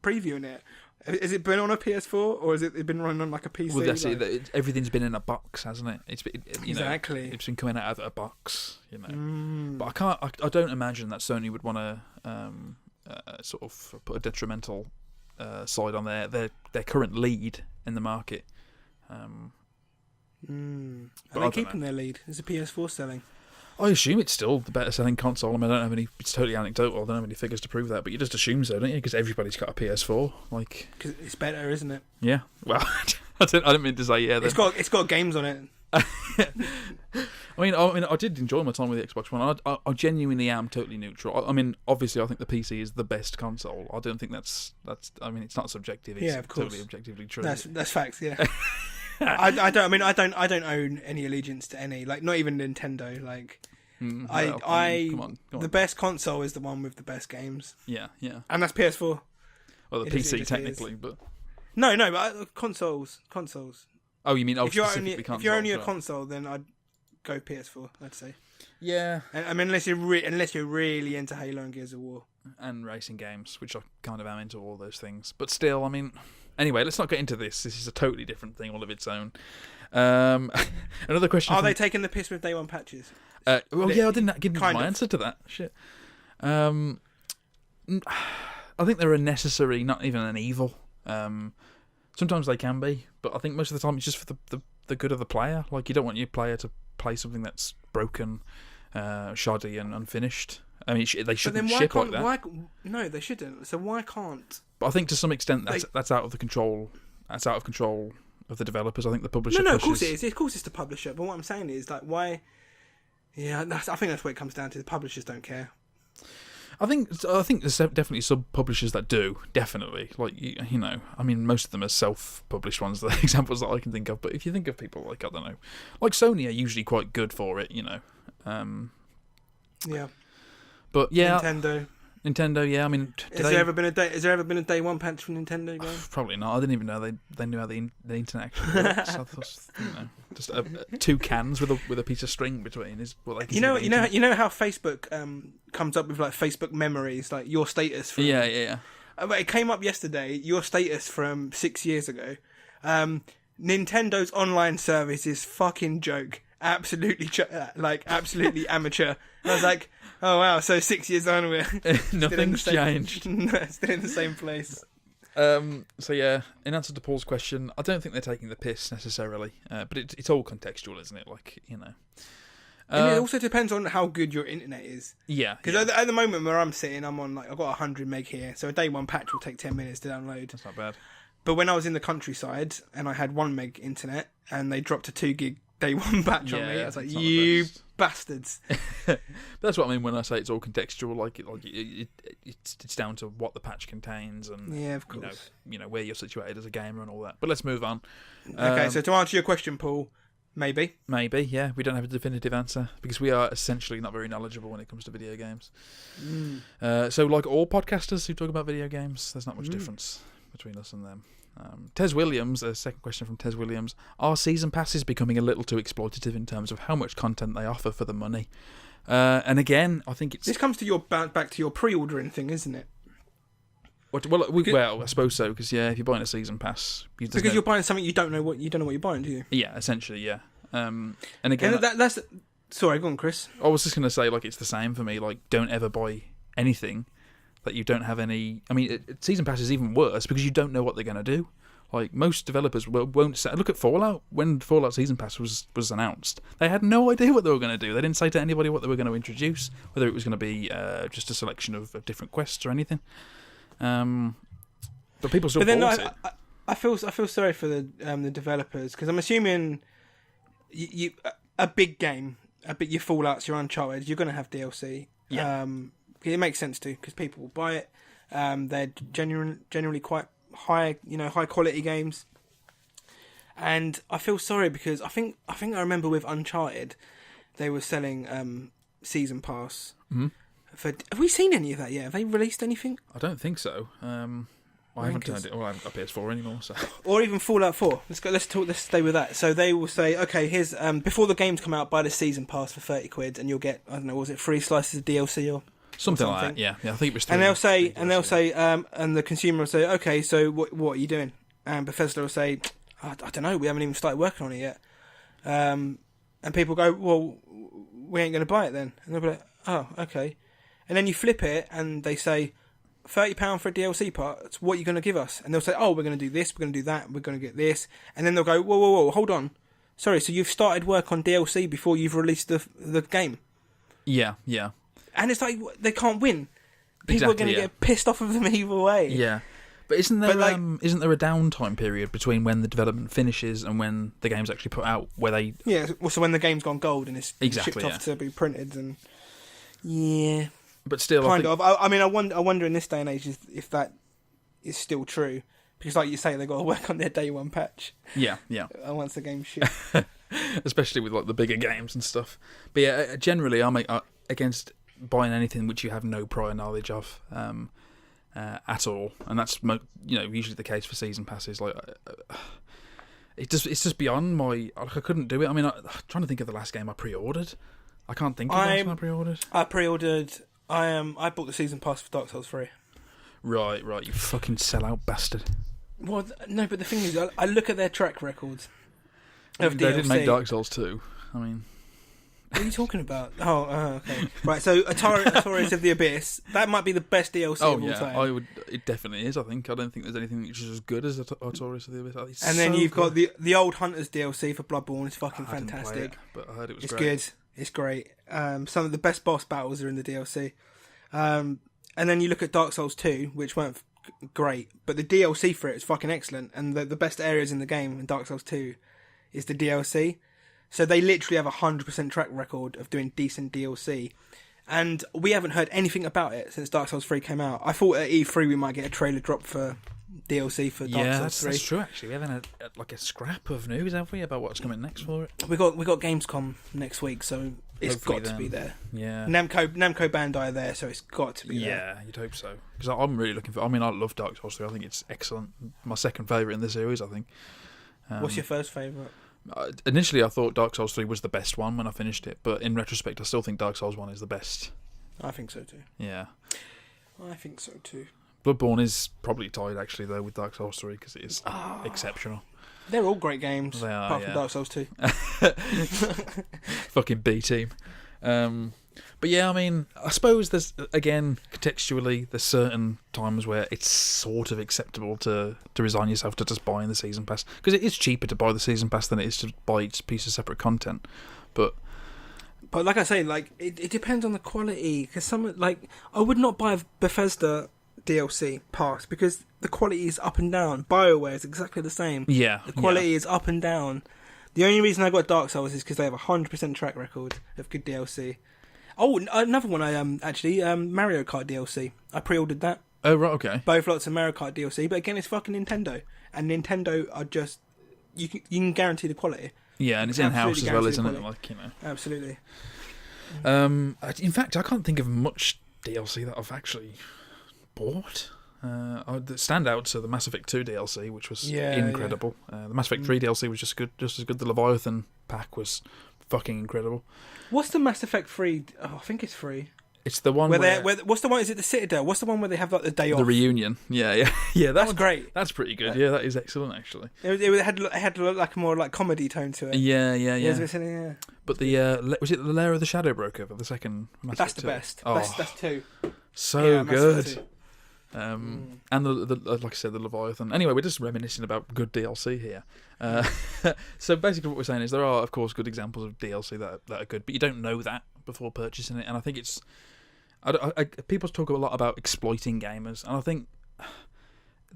Speaker 1: previewing it, has it been on a PS4 or has it been running on like a PC?
Speaker 2: Well, that's it. Everything's been in a box, hasn't it?
Speaker 1: Exactly.
Speaker 2: It's been coming out of a box, you know. But I don't imagine that Sony would want to sort of put a detrimental side on their current lead in the market.
Speaker 1: Are they keeping their lead? Is the PS4 selling?
Speaker 2: I assume it's still the better selling console. I mean, I don't have any. It's totally anecdotal. I don't have any figures to prove that, but you just assume so, don't you? Because everybody's got a PS4. Like,
Speaker 1: because it's better, isn't it?
Speaker 2: Yeah. Well, I didn't mean to say yeah. Then.
Speaker 1: It's got games on it.
Speaker 2: I mean, I did enjoy my time with the Xbox One. I genuinely am totally neutral. I mean, obviously, I think the PC is the best console. I don't think that's. I mean, it's not subjective. It's
Speaker 1: of course.
Speaker 2: Totally objectively true.
Speaker 1: That's facts. Yeah. I don't own any allegiance to any, like, not even Nintendo. Like, come on. The best console is the one with the best games.
Speaker 2: Yeah.
Speaker 1: And that's PS4.
Speaker 2: Well, the PC technically, but
Speaker 1: no, but consoles.
Speaker 2: Oh, you mean
Speaker 1: if you're only a
Speaker 2: right.
Speaker 1: console, then I'd go PS4. I'd say.
Speaker 2: Yeah.
Speaker 1: I mean, unless you're really into Halo and Gears of War
Speaker 2: and racing games, which I kind of am into all those things, but still, I mean. Anyway, let's not get into this. This is a totally different thing all of its own. Another question.
Speaker 1: Are they taking the piss with day one patches?
Speaker 2: Well, yeah, I didn't give my answer to that. Shit. I think they're a necessary, not even an evil. Sometimes they can be, but I think most of the time it's just for the good of the player. Like, you don't want your player to play something that's broken, shoddy, and unfinished. I mean, they shouldn't ship like that.
Speaker 1: No, they shouldn't. So why can't?
Speaker 2: But I think to some extent that's out of the control. That's out of control of the developers. I think the publisher.
Speaker 1: No, of course it is. Of course it's the publisher. But what I'm saying is, like, why? Yeah, I think that's what it comes down to. The publishers don't care.
Speaker 2: I think there's definitely some publishers that do. Definitely, like you know, I mean, most of them are self-published ones. The examples that I can think of. But if you think of people like, I don't know, like Sony are usually quite good for it. You know.
Speaker 1: Yeah.
Speaker 2: But yeah,
Speaker 1: Nintendo, yeah. I
Speaker 2: mean,
Speaker 1: has there ever been a day one patch from Nintendo game?
Speaker 2: Probably not. I didn't even know they knew how the internet actually works. I thought, just two cans with a piece of string between is what they can.
Speaker 1: You know how Facebook comes up with like Facebook memories, like your status. From,
Speaker 2: yeah.
Speaker 1: It came up yesterday. Your status from 6 years ago. Nintendo online service is fucking joke. Absolutely, absolutely amateur. And I was like, oh wow, so 6 years on, we're
Speaker 2: nothing's changed.
Speaker 1: Still in the same place.
Speaker 2: So yeah, in answer to Paul's question, I don't think they're taking the piss necessarily, but it's all contextual, isn't it? Like, you know.
Speaker 1: And it also depends on how good your internet is.
Speaker 2: Yeah.
Speaker 1: Because at the moment where I'm sitting, I'm on I've got 100 meg here, so a day one patch will take 10 minutes to download.
Speaker 2: That's not bad.
Speaker 1: But when I was in the countryside and I had 1 meg internet and they dropped a 2 gig day one patch on me, I was like, you bastards.
Speaker 2: That's what I mean when I say it's all contextual. It's down to what the patch contains and
Speaker 1: of course.
Speaker 2: You know where you're situated as a gamer and all that. But let's move on.
Speaker 1: Okay, so to answer your question, Paul, maybe,
Speaker 2: yeah, we don't have a definitive answer because we are essentially not very knowledgeable when it comes to video games. So like all podcasters who talk about video games, there's not much difference between us and them. Tez Williams, a second question from Tez Williams. Are season passes becoming a little too exploitative in terms of how much content they offer for the money? And again, I think
Speaker 1: this comes to your back to your pre-ordering thing, isn't it?
Speaker 2: Well, I suppose so, because if you're buying a season pass,
Speaker 1: you're buying something you don't know what you're buying, do you?
Speaker 2: Yeah, essentially, yeah. And again,
Speaker 1: that's Sorry, go on, Chris.
Speaker 2: I was just going to say, like, it's the same for me. Like, don't ever buy anything that you don't have any... I mean, Season Pass is even worse because you don't know what they're going to do. Like, most developers won't say... Look at Fallout. When Fallout Season Pass was announced, they had no idea what they were going to do. They didn't say to anybody what they were going to introduce, whether it was going to be just a selection of different quests or anything. But people still bought it.
Speaker 1: I feel sorry for the developers, because I'm assuming you a big game, your Fallouts, your Uncharted, you're going to have DLC.
Speaker 2: Yeah.
Speaker 1: It makes sense to, because people will buy it. They're generally quite high quality games. And I feel sorry because I think I remember with Uncharted, they were selling Season Pass.
Speaker 2: Mm-hmm.
Speaker 1: Have we seen any of that yet? Have they released anything?
Speaker 2: I don't think so. I haven't turned it. Well, I haven't got PS4 anymore, so.
Speaker 1: Or even Fallout 4. Let's stay with that. So they will say, okay, here's before the games come out, buy the Season Pass for £30, and you'll get, I don't know, was it 3 slices of DLC or
Speaker 2: something like that? Yeah, I think it was.
Speaker 1: And they'll say, and the consumer will say, okay, so what are you doing? And Bethesda will say, I don't know, we haven't even started working on it yet. And people go, well, we ain't going to buy it then. And they'll be like, oh, okay. And then you flip it, and they say, £30 for a DLC part, what are you going to give us? And they'll say, oh, we're going to do this, we're going to do that, we're going to get this. And then they'll go, whoa, hold on. Sorry, so you've started work on DLC before you've released the game?
Speaker 2: Yeah.
Speaker 1: And it's like, they can't win. People are going to get pissed off of them either way.
Speaker 2: Yeah. But isn't there a downtime period between when the development finishes and when the game's actually put out, where they...
Speaker 1: Yeah, so when the game's gone gold and it's shipped off to be printed and... Yeah...
Speaker 2: But still,
Speaker 1: kind of. I mean, I wonder in this day and age if that is still true, because, like you say, they've got to work on their day one patch.
Speaker 2: Yeah.
Speaker 1: Once the game's shipped,
Speaker 2: especially with like the bigger games and stuff. But yeah, generally, I'm against buying anything which you have no prior knowledge of at all, and that's usually the case for season passes. Like, it's just beyond my. Like, I couldn't do it. I mean, I'm trying to think of the last game I pre-ordered. I can't think of the last one I pre-ordered.
Speaker 1: I pre-ordered. I bought the season pass for Dark Souls 3.
Speaker 2: Right, you fucking sellout bastard.
Speaker 1: Well, no, but the thing is, I look at their track records of DLC.
Speaker 2: They didn't make Dark Souls 2. I mean...
Speaker 1: What are you talking about? Oh, okay. Right, so Atari's of the Abyss, that might be the best DLC of all time.
Speaker 2: It definitely is, I think. I don't think there's anything which is as good as Atari's of the Abyss.
Speaker 1: And then you've got the old Hunters DLC for Bloodborne. It's fucking fantastic.
Speaker 2: But I heard it was
Speaker 1: great.
Speaker 2: Good.
Speaker 1: It's great. Some of the best boss battles are in the DLC. And then you look at Dark Souls 2, which weren't great, but the DLC for it is fucking excellent. And the best areas in the game in Dark Souls 2 is the DLC. So they literally have a 100% track record of doing decent DLC. And we haven't heard anything about it since Dark Souls 3 came out. I thought at E3 we might get a trailer drop for DLC for Dark Souls 3.
Speaker 2: Yeah, that's true, actually. We haven't had a scrap of news, have we, about what's coming next for it?
Speaker 1: We got Gamescom next week, so it's got to be there.
Speaker 2: Yeah.
Speaker 1: Namco Bandai are there, so it's got to be there.
Speaker 2: Yeah, you'd hope so. Because I'm really looking for... I mean, I love Dark Souls 3. I think it's excellent. My second favourite in the series, I think.
Speaker 1: What's your first favourite?
Speaker 2: Initially, I thought Dark Souls 3 was the best one when I finished it, but in retrospect, I still think Dark Souls 1 is the best.
Speaker 1: I think so too.
Speaker 2: Yeah.
Speaker 1: I think so too.
Speaker 2: Bloodborne is probably tied, actually, though, with Dark Souls 3, because it is exceptional.
Speaker 1: They're all great games,
Speaker 2: they are,
Speaker 1: apart from Dark Souls 2.
Speaker 2: Fucking B-team. But yeah, I mean, I suppose there's, again, contextually, there's certain times where it's sort of acceptable to resign yourself to just buying the season pass, because it is cheaper to buy the season pass than it is to buy each piece of separate content. But
Speaker 1: like I say, like it depends on the quality, because I would not buy a Bethesda DLC pass because the quality is up and down. BioWare is exactly the same.
Speaker 2: Yeah,
Speaker 1: the quality is up and down. The only reason I got Dark Souls is because they have a 100% track record of good DLC. Oh, another one Mario Kart DLC. I pre-ordered that.
Speaker 2: Oh, right, okay.
Speaker 1: Both lots of Mario Kart DLC, but again, it's fucking Nintendo. And Nintendo are just... You can guarantee the quality.
Speaker 2: Yeah, and it's in-house as well, isn't it? Like,
Speaker 1: Absolutely.
Speaker 2: In fact, I can't think of much DLC that I've actually bought. The standouts are the Mass Effect 2 DLC, which was incredible. The Mass Effect 3 DLC was just as good. The Leviathan pack was fucking incredible.
Speaker 1: What's the Mass Effect 3? Oh, I think it's free.
Speaker 2: It's the one
Speaker 1: where what's the one? Is it the Citadel? What's the one where they have like the day off?
Speaker 2: The reunion. Yeah.
Speaker 1: That's great.
Speaker 2: That's pretty good. Yeah, that is excellent actually.
Speaker 1: It had like a more like comedy tone to it.
Speaker 2: Yeah.
Speaker 1: Yeah.
Speaker 2: But was it the Lair of the Shadow broke over the second?
Speaker 1: That's the best.
Speaker 2: Oh,
Speaker 1: that's 2.
Speaker 2: So good. And like I said, the Leviathan. Anyway, we're just reminiscing about good DLC here. So basically, what we're saying is there are, of course, good examples of DLC that are good, but you don't know that before purchasing it. And I think it's people talk a lot about exploiting gamers, and I think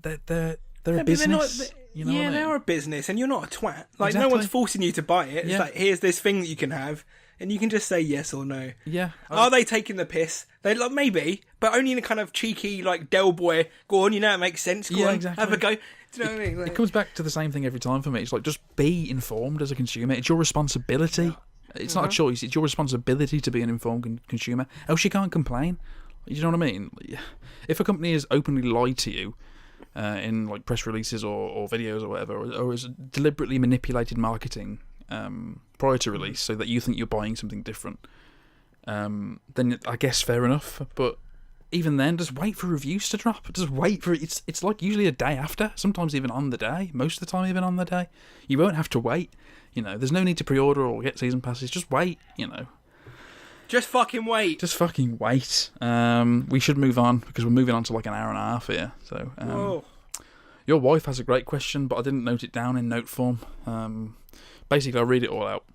Speaker 2: they're a business. You know what I mean?
Speaker 1: They are a business, and you're not a twat. Like
Speaker 2: Exactly.
Speaker 1: no one's forcing you to buy it. It's like here's this thing that you can have. And you can just say yes or no.
Speaker 2: Yeah.
Speaker 1: Are they taking the piss? They like maybe, but only in a kind of cheeky like Del Boy. Go on, it makes sense. Go on,
Speaker 2: exactly.
Speaker 1: have a go. Do you know what I mean? Like,
Speaker 2: it comes back to the same thing every time for me. It's like just be informed as a consumer. It's your responsibility. It's not a choice. It's your responsibility to be an informed consumer. Else you can't complain. You know what I mean? If a company has openly lied to you in like press releases or videos or whatever, or has deliberately manipulated marketing prior to release so that you think you're buying something different, then I guess fair enough. But even then, just wait for reviews to drop. Just wait for it. It's like usually a day after, sometimes even on the day, most of the time even on the day. You won't have to wait. There's no need to pre-order or get season passes. Just wait.
Speaker 1: Just fucking wait.
Speaker 2: Just fucking wait. We should move on because we're moving on to like an hour and a half here. So your wife has a great question, but I didn't note it down in note form. Basically, I'll read it all out.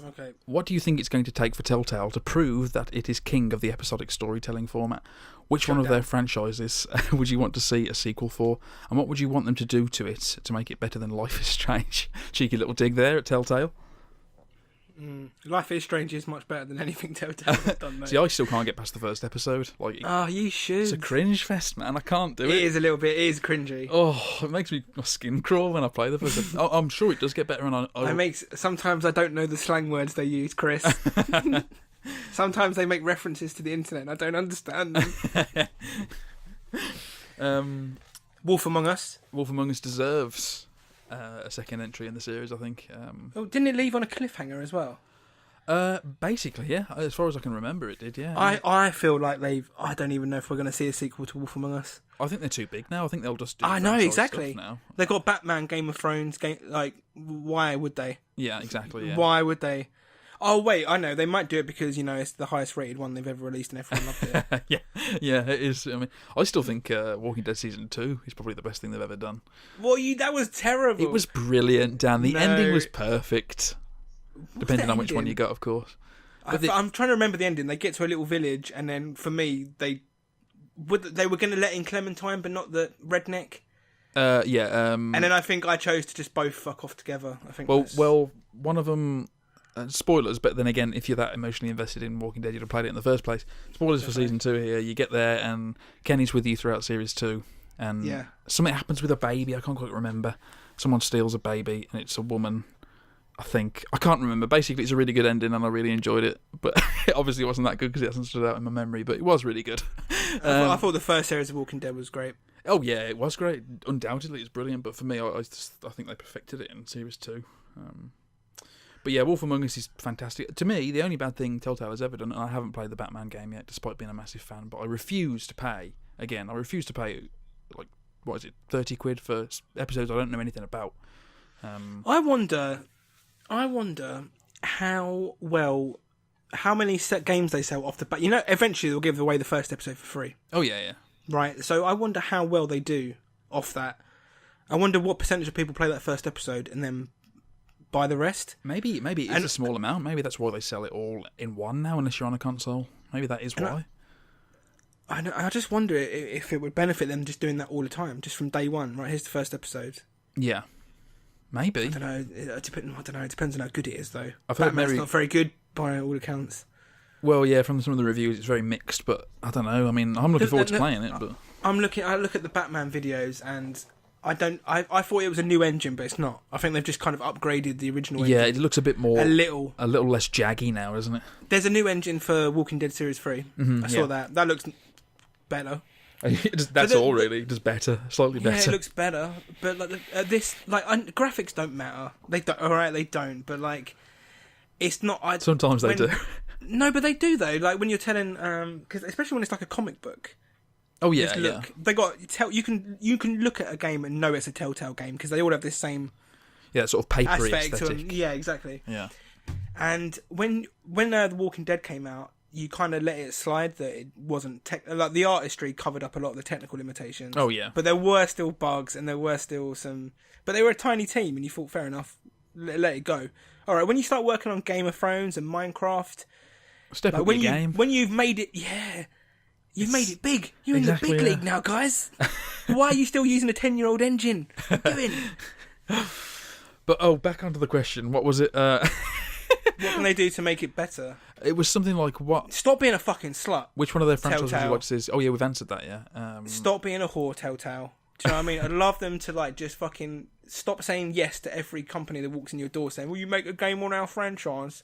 Speaker 1: Okay.
Speaker 2: What do you think it's going to take for Telltale to prove that it is king of the episodic storytelling format? Which one of their franchises would you want to see a sequel for? And what would you want them to do to it to make it better than Life is Strange? Cheeky little dig there at Telltale.
Speaker 1: Life is Strange is much better than anything Telltale has done, mate.
Speaker 2: See, I still can't get past the first episode.
Speaker 1: You should.
Speaker 2: It's a cringe fest, man. I can't do it.
Speaker 1: It is a little bit. It is cringy.
Speaker 2: Oh, it makes my skin crawl when I play the first episode. I'm sure it does get better.
Speaker 1: Sometimes I don't know the slang words they use, Chris. Sometimes they make references to the internet and I don't understand them. Wolf Among Us.
Speaker 2: Wolf Among Us deserves a second entry in the series, I think.
Speaker 1: Didn't it leave on a cliffhanger as well?
Speaker 2: Basically, yeah. As far as I can remember, it did, yeah.
Speaker 1: I feel like I don't even know if we're going to see a sequel to Wolf Among Us.
Speaker 2: I think they're too big now. I think they'll just do
Speaker 1: I know, exactly.
Speaker 2: stuff now.
Speaker 1: They've got Batman, Game of Thrones, why would they?
Speaker 2: Yeah, exactly, yeah.
Speaker 1: Why would they? Oh, wait, I know. They might do it because, it's the highest rated one they've ever released and everyone loved
Speaker 2: it. yeah, it is. I mean, I still think Walking Dead Season 2 is probably the best thing they've ever done.
Speaker 1: Well, that was terrible.
Speaker 2: It was brilliant, Dan. The ending was perfect. Depending on which one you got, of course.
Speaker 1: I'm trying to remember the ending. They get to a little village, and then for me, they were going to let in Clementine, but not the redneck. And then I think I chose to just both fuck off together. I think.
Speaker 2: Well, one of them. Spoilers, but then again, if you're that emotionally invested in Walking Dead, you'd have played it in the first place. Spoilers for Season 2 here. You get there, and Kenny's with you throughout Series 2, and something happens with a baby. I can't quite remember. Someone steals a baby, and it's a woman. I think. I can't remember. Basically, it's a really good ending, and I really enjoyed it. But it obviously wasn't that good because it hasn't stood out in my memory, but it was really good.
Speaker 1: I thought the first series of Walking Dead was great.
Speaker 2: Oh, yeah, it was great. Undoubtedly, it's brilliant. But for me, I think they perfected it in Series 2. But yeah, Wolf Among Us is fantastic. To me, the only bad thing Telltale has ever done, and I haven't played the Batman game yet, despite being a massive fan, but I refuse to pay, like, what is it, 30 quid for episodes I don't know anything about.
Speaker 1: I wonder how many set games they sell off the bat. Eventually they'll give away the first episode for free.
Speaker 2: Oh, yeah.
Speaker 1: Right, so I wonder how well they do off that. I wonder what percentage of people play that first episode and then buy the rest.
Speaker 2: Maybe it's a small amount. Maybe that's why they sell it all in one now, unless you're on a console. Maybe that is why.
Speaker 1: I just wonder if it would benefit them just doing that all the time, just from day one. Right, here's the first episode.
Speaker 2: Yeah, maybe.
Speaker 1: I don't know. It depends on how good it is, though.
Speaker 2: I've heard
Speaker 1: Batman's not very good by all accounts.
Speaker 2: Well, yeah, from some of the reviews, it's very mixed. But I don't know. I mean, I'm looking forward to playing it. But
Speaker 1: I look at the Batman videos and. I thought it was a new engine, but it's not. I think they've just kind of upgraded the original engine.
Speaker 2: Yeah, it looks a bit more... A little less jaggy now, doesn't it?
Speaker 1: There's a new engine for Walking Dead Series 3. I saw that. That looks better.
Speaker 2: That's all, really. Just better. Slightly better.
Speaker 1: Yeah, it looks better. But graphics don't matter. They don't. All right, they don't. But, it's not...
Speaker 2: Sometimes they do.
Speaker 1: No, but they do though. Like when you're telling, because especially when it's like a comic book.
Speaker 2: Oh yeah,
Speaker 1: Just look, they got you can look at a game and know it's a Telltale game because they all have this same
Speaker 2: sort of papery
Speaker 1: aspect.
Speaker 2: aesthetic.
Speaker 1: Yeah, exactly.
Speaker 2: Yeah.
Speaker 1: And when The Walking Dead came out, you kind of let it slide that it wasn't like the artistry covered up a lot of the technical limitations.
Speaker 2: Oh yeah.
Speaker 1: But there were still bugs and there were still some. But they were a tiny team, and you thought, fair enough, let it go. All right, when you start working on Game of Thrones and Minecraft,
Speaker 2: step up your game.
Speaker 1: When you've made it, you've made it big. You're in the big league now, guys. Why are you still using a 10-year-old engine? What are you doing?
Speaker 2: But back onto the question. What was it?
Speaker 1: What can they do to make it better?
Speaker 2: It was something like what?
Speaker 1: Stop being a fucking slut.
Speaker 2: Which one of their franchises would
Speaker 1: Telltale.
Speaker 2: you like to see? Oh yeah, we've answered that. Yeah.
Speaker 1: Stop being a whore, Telltale. Do you know what I mean? I'd love them to like just fucking stop saying yes to every company that walks in your door saying, "Will you make a game on our franchise?"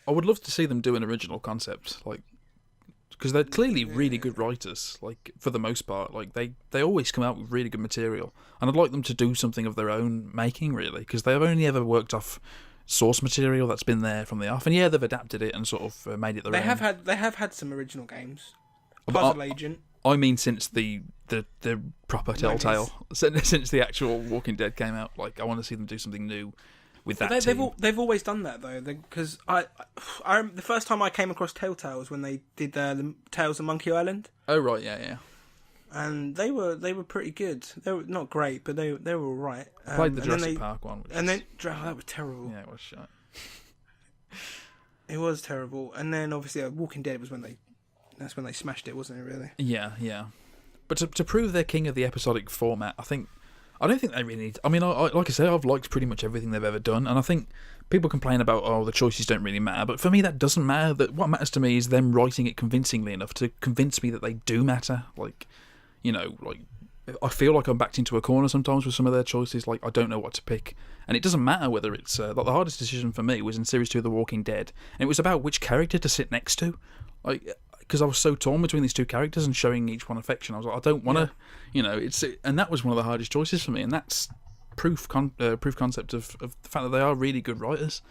Speaker 2: I would love to see them do an original concept, like, because they're clearly really good writers. Like for the most part, like they always come out with really good material, and I'd like them to do something of their own making, really, because they've only ever worked off source material that's been there from the off, and they've adapted it and sort of made it their own.
Speaker 1: They have had some original games.
Speaker 2: But
Speaker 1: Puzzle Agent.
Speaker 2: I mean, since the proper Telltale, since the actual Walking Dead came out, like I want to see them do something new with that.
Speaker 1: They've always done that though, because I the first time I came across Telltale was when they did the Tales of Monkey Island.
Speaker 2: Oh right, yeah.
Speaker 1: And they were pretty good. They were not great, but they were all right.
Speaker 2: I played the Jurassic Park one,
Speaker 1: that was terrible.
Speaker 2: Yeah, it was shit.
Speaker 1: It was terrible. And then obviously Walking Dead was when they smashed it, wasn't it? Really?
Speaker 2: Yeah. But to prove they're king of the episodic format, I don't think they really need. I mean, like I said, I've liked pretty much everything they've ever done, and I think people complain about the choices don't really matter, but for me that doesn't matter. That what matters to me is them writing it convincingly enough to convince me that they do matter. Like, like I feel like I'm backed into a corner sometimes with some of their choices. Like I don't know what to pick, and it doesn't matter whether it's like the hardest decision for me was in Series 2 of The Walking Dead, and it was about which character to sit next to, like. Because I was so torn between these two characters and showing each one affection. I was like, I don't want to, and that was one of the hardest choices for me, and that's proof concept of the fact that they are really good writers.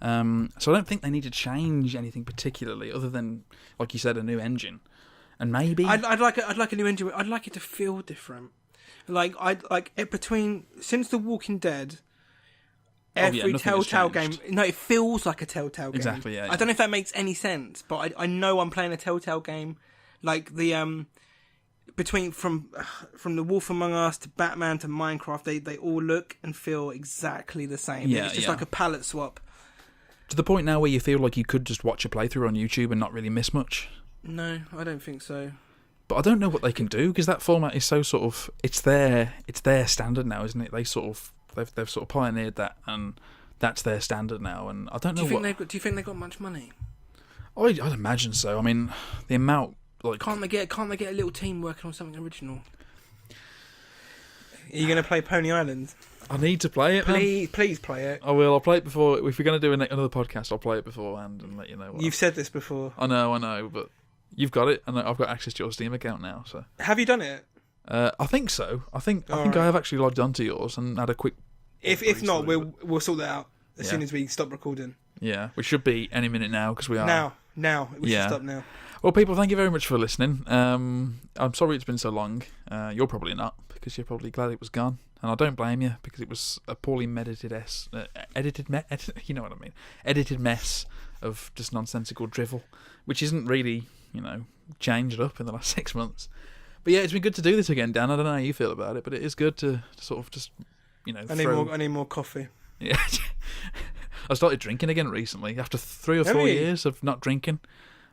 Speaker 2: So I don't think they need to change anything particularly, other than, like you said, a new engine, and maybe
Speaker 1: I'd like a new engine. I'd like it to feel different. Like since The Walking Dead. Every Telltale game, it feels like a Telltale game.
Speaker 2: Exactly, yeah.
Speaker 1: I don't know if that makes any sense, but I know I'm playing a Telltale game. Like the from The Wolf Among Us to Batman to Minecraft, they all look and feel exactly the same.
Speaker 2: Yeah,
Speaker 1: it's just like a palette swap.
Speaker 2: To the point now where you feel like you could just watch a playthrough on YouTube and not really miss much.
Speaker 1: No, I don't think so.
Speaker 2: But I don't know what they can do, because that format is so sort of it's their standard now, isn't it? They've sort of pioneered that, and that's their standard now. And I don't know. Do
Speaker 1: you think they've got much money?
Speaker 2: I'd imagine so. I mean, the amount
Speaker 1: can't they get a little team working on something original? Are you going to play Pony Island?
Speaker 2: I need to play it.
Speaker 1: Please play it.
Speaker 2: I will. I'll play it before. If we're going to do another podcast, I'll play it beforehand and let you know.
Speaker 1: You've said this before.
Speaker 2: I know, but you've got it, and I've got access to your Steam account now. So
Speaker 1: have you done it?
Speaker 2: I think so. I think I have actually logged onto yours and had a quick.
Speaker 1: If not, we'll sort that out as soon as we stop recording.
Speaker 2: Yeah, we should be any minute now because we are
Speaker 1: now. We should stop now.
Speaker 2: Well, people, thank you very much for listening. I'm sorry it's been so long. You're probably not, because you're probably glad it was gone, and I don't blame you, because it was a poorly edited mess of just nonsensical drivel, which isn't really changed up in the last 6 months. But yeah, it's been good to do this again, Dan. I don't know how you feel about it, but it is good to sort of just
Speaker 1: I need more coffee.
Speaker 2: Yeah, I started drinking again recently after 3 or 4 years of not drinking.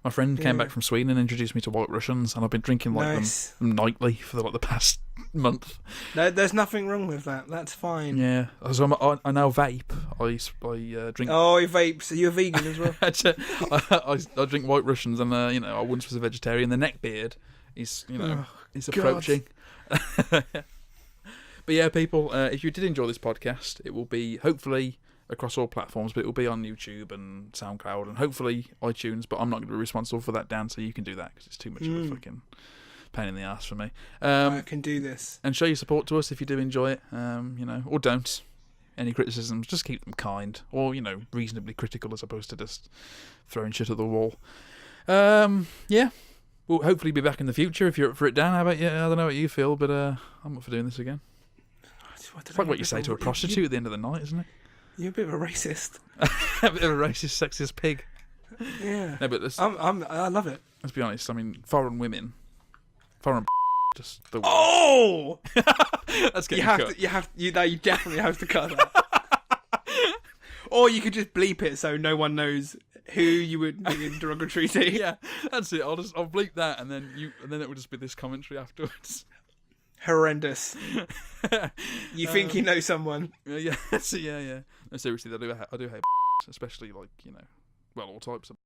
Speaker 2: My friend came back from Sweden and introduced me to White Russians, and I've been drinking them nightly for the past month.
Speaker 1: There's nothing wrong with that. That's fine.
Speaker 2: Yeah, so I now vape. I drink.
Speaker 1: Oh, he vapes. Are you a vegan as well?
Speaker 2: I drink White Russians, and I once was a vegetarian. The neckbeard is is approaching. But yeah, people, if you did enjoy this podcast, it will be hopefully across all platforms, but it will be on YouTube and SoundCloud and hopefully iTunes, but I'm not going to be responsible for that, Dan, so you can do that because it's too much of a fucking pain in the ass for me.
Speaker 1: I can do this.
Speaker 2: And show your support to us if you do enjoy it, or don't. any criticisms, just keep them kind, or reasonably critical as opposed to just throwing shit at the wall. Yeah, we'll hopefully be back in the future if you're up for it, Dan. How about you? I don't know what you feel, but I'm up for doing this again. It's like what you say to a prostitute at the end of the night, isn't it?
Speaker 1: You're a bit of a racist.
Speaker 2: A bit of a racist, sexist pig.
Speaker 1: Yeah.
Speaker 2: No, but
Speaker 1: I love it.
Speaker 2: let's be honest. I mean, foreign women, foreign just the.
Speaker 1: Oh!
Speaker 2: That's getting cut.
Speaker 1: You definitely have to cut that. Or you could just bleep it so no one knows who you would be derogatory to.
Speaker 2: Yeah, that's it. I'll bleep that, and then it will just be this commentary afterwards.
Speaker 1: Horrendous. You think you know someone?
Speaker 2: Yeah. Yeah. No, seriously, I do hate especially all types of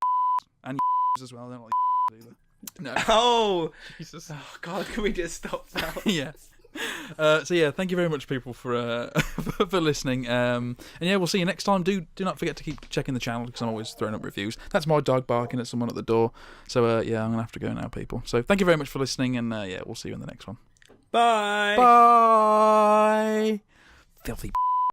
Speaker 2: and as well. I don't like either. No.
Speaker 1: Oh,
Speaker 2: Jesus.
Speaker 1: Oh God, can we just stop now?
Speaker 2: Yeah. So yeah, thank you very much, people, for for listening. And yeah, we'll see you next time. Do not forget to keep checking the channel because I'm always throwing up reviews. That's my dog barking at someone at the door. So yeah, I'm gonna have to go now, people. So thank you very much for listening, and yeah, we'll see you in the next one.
Speaker 1: Bye.
Speaker 2: Bye. Filthy.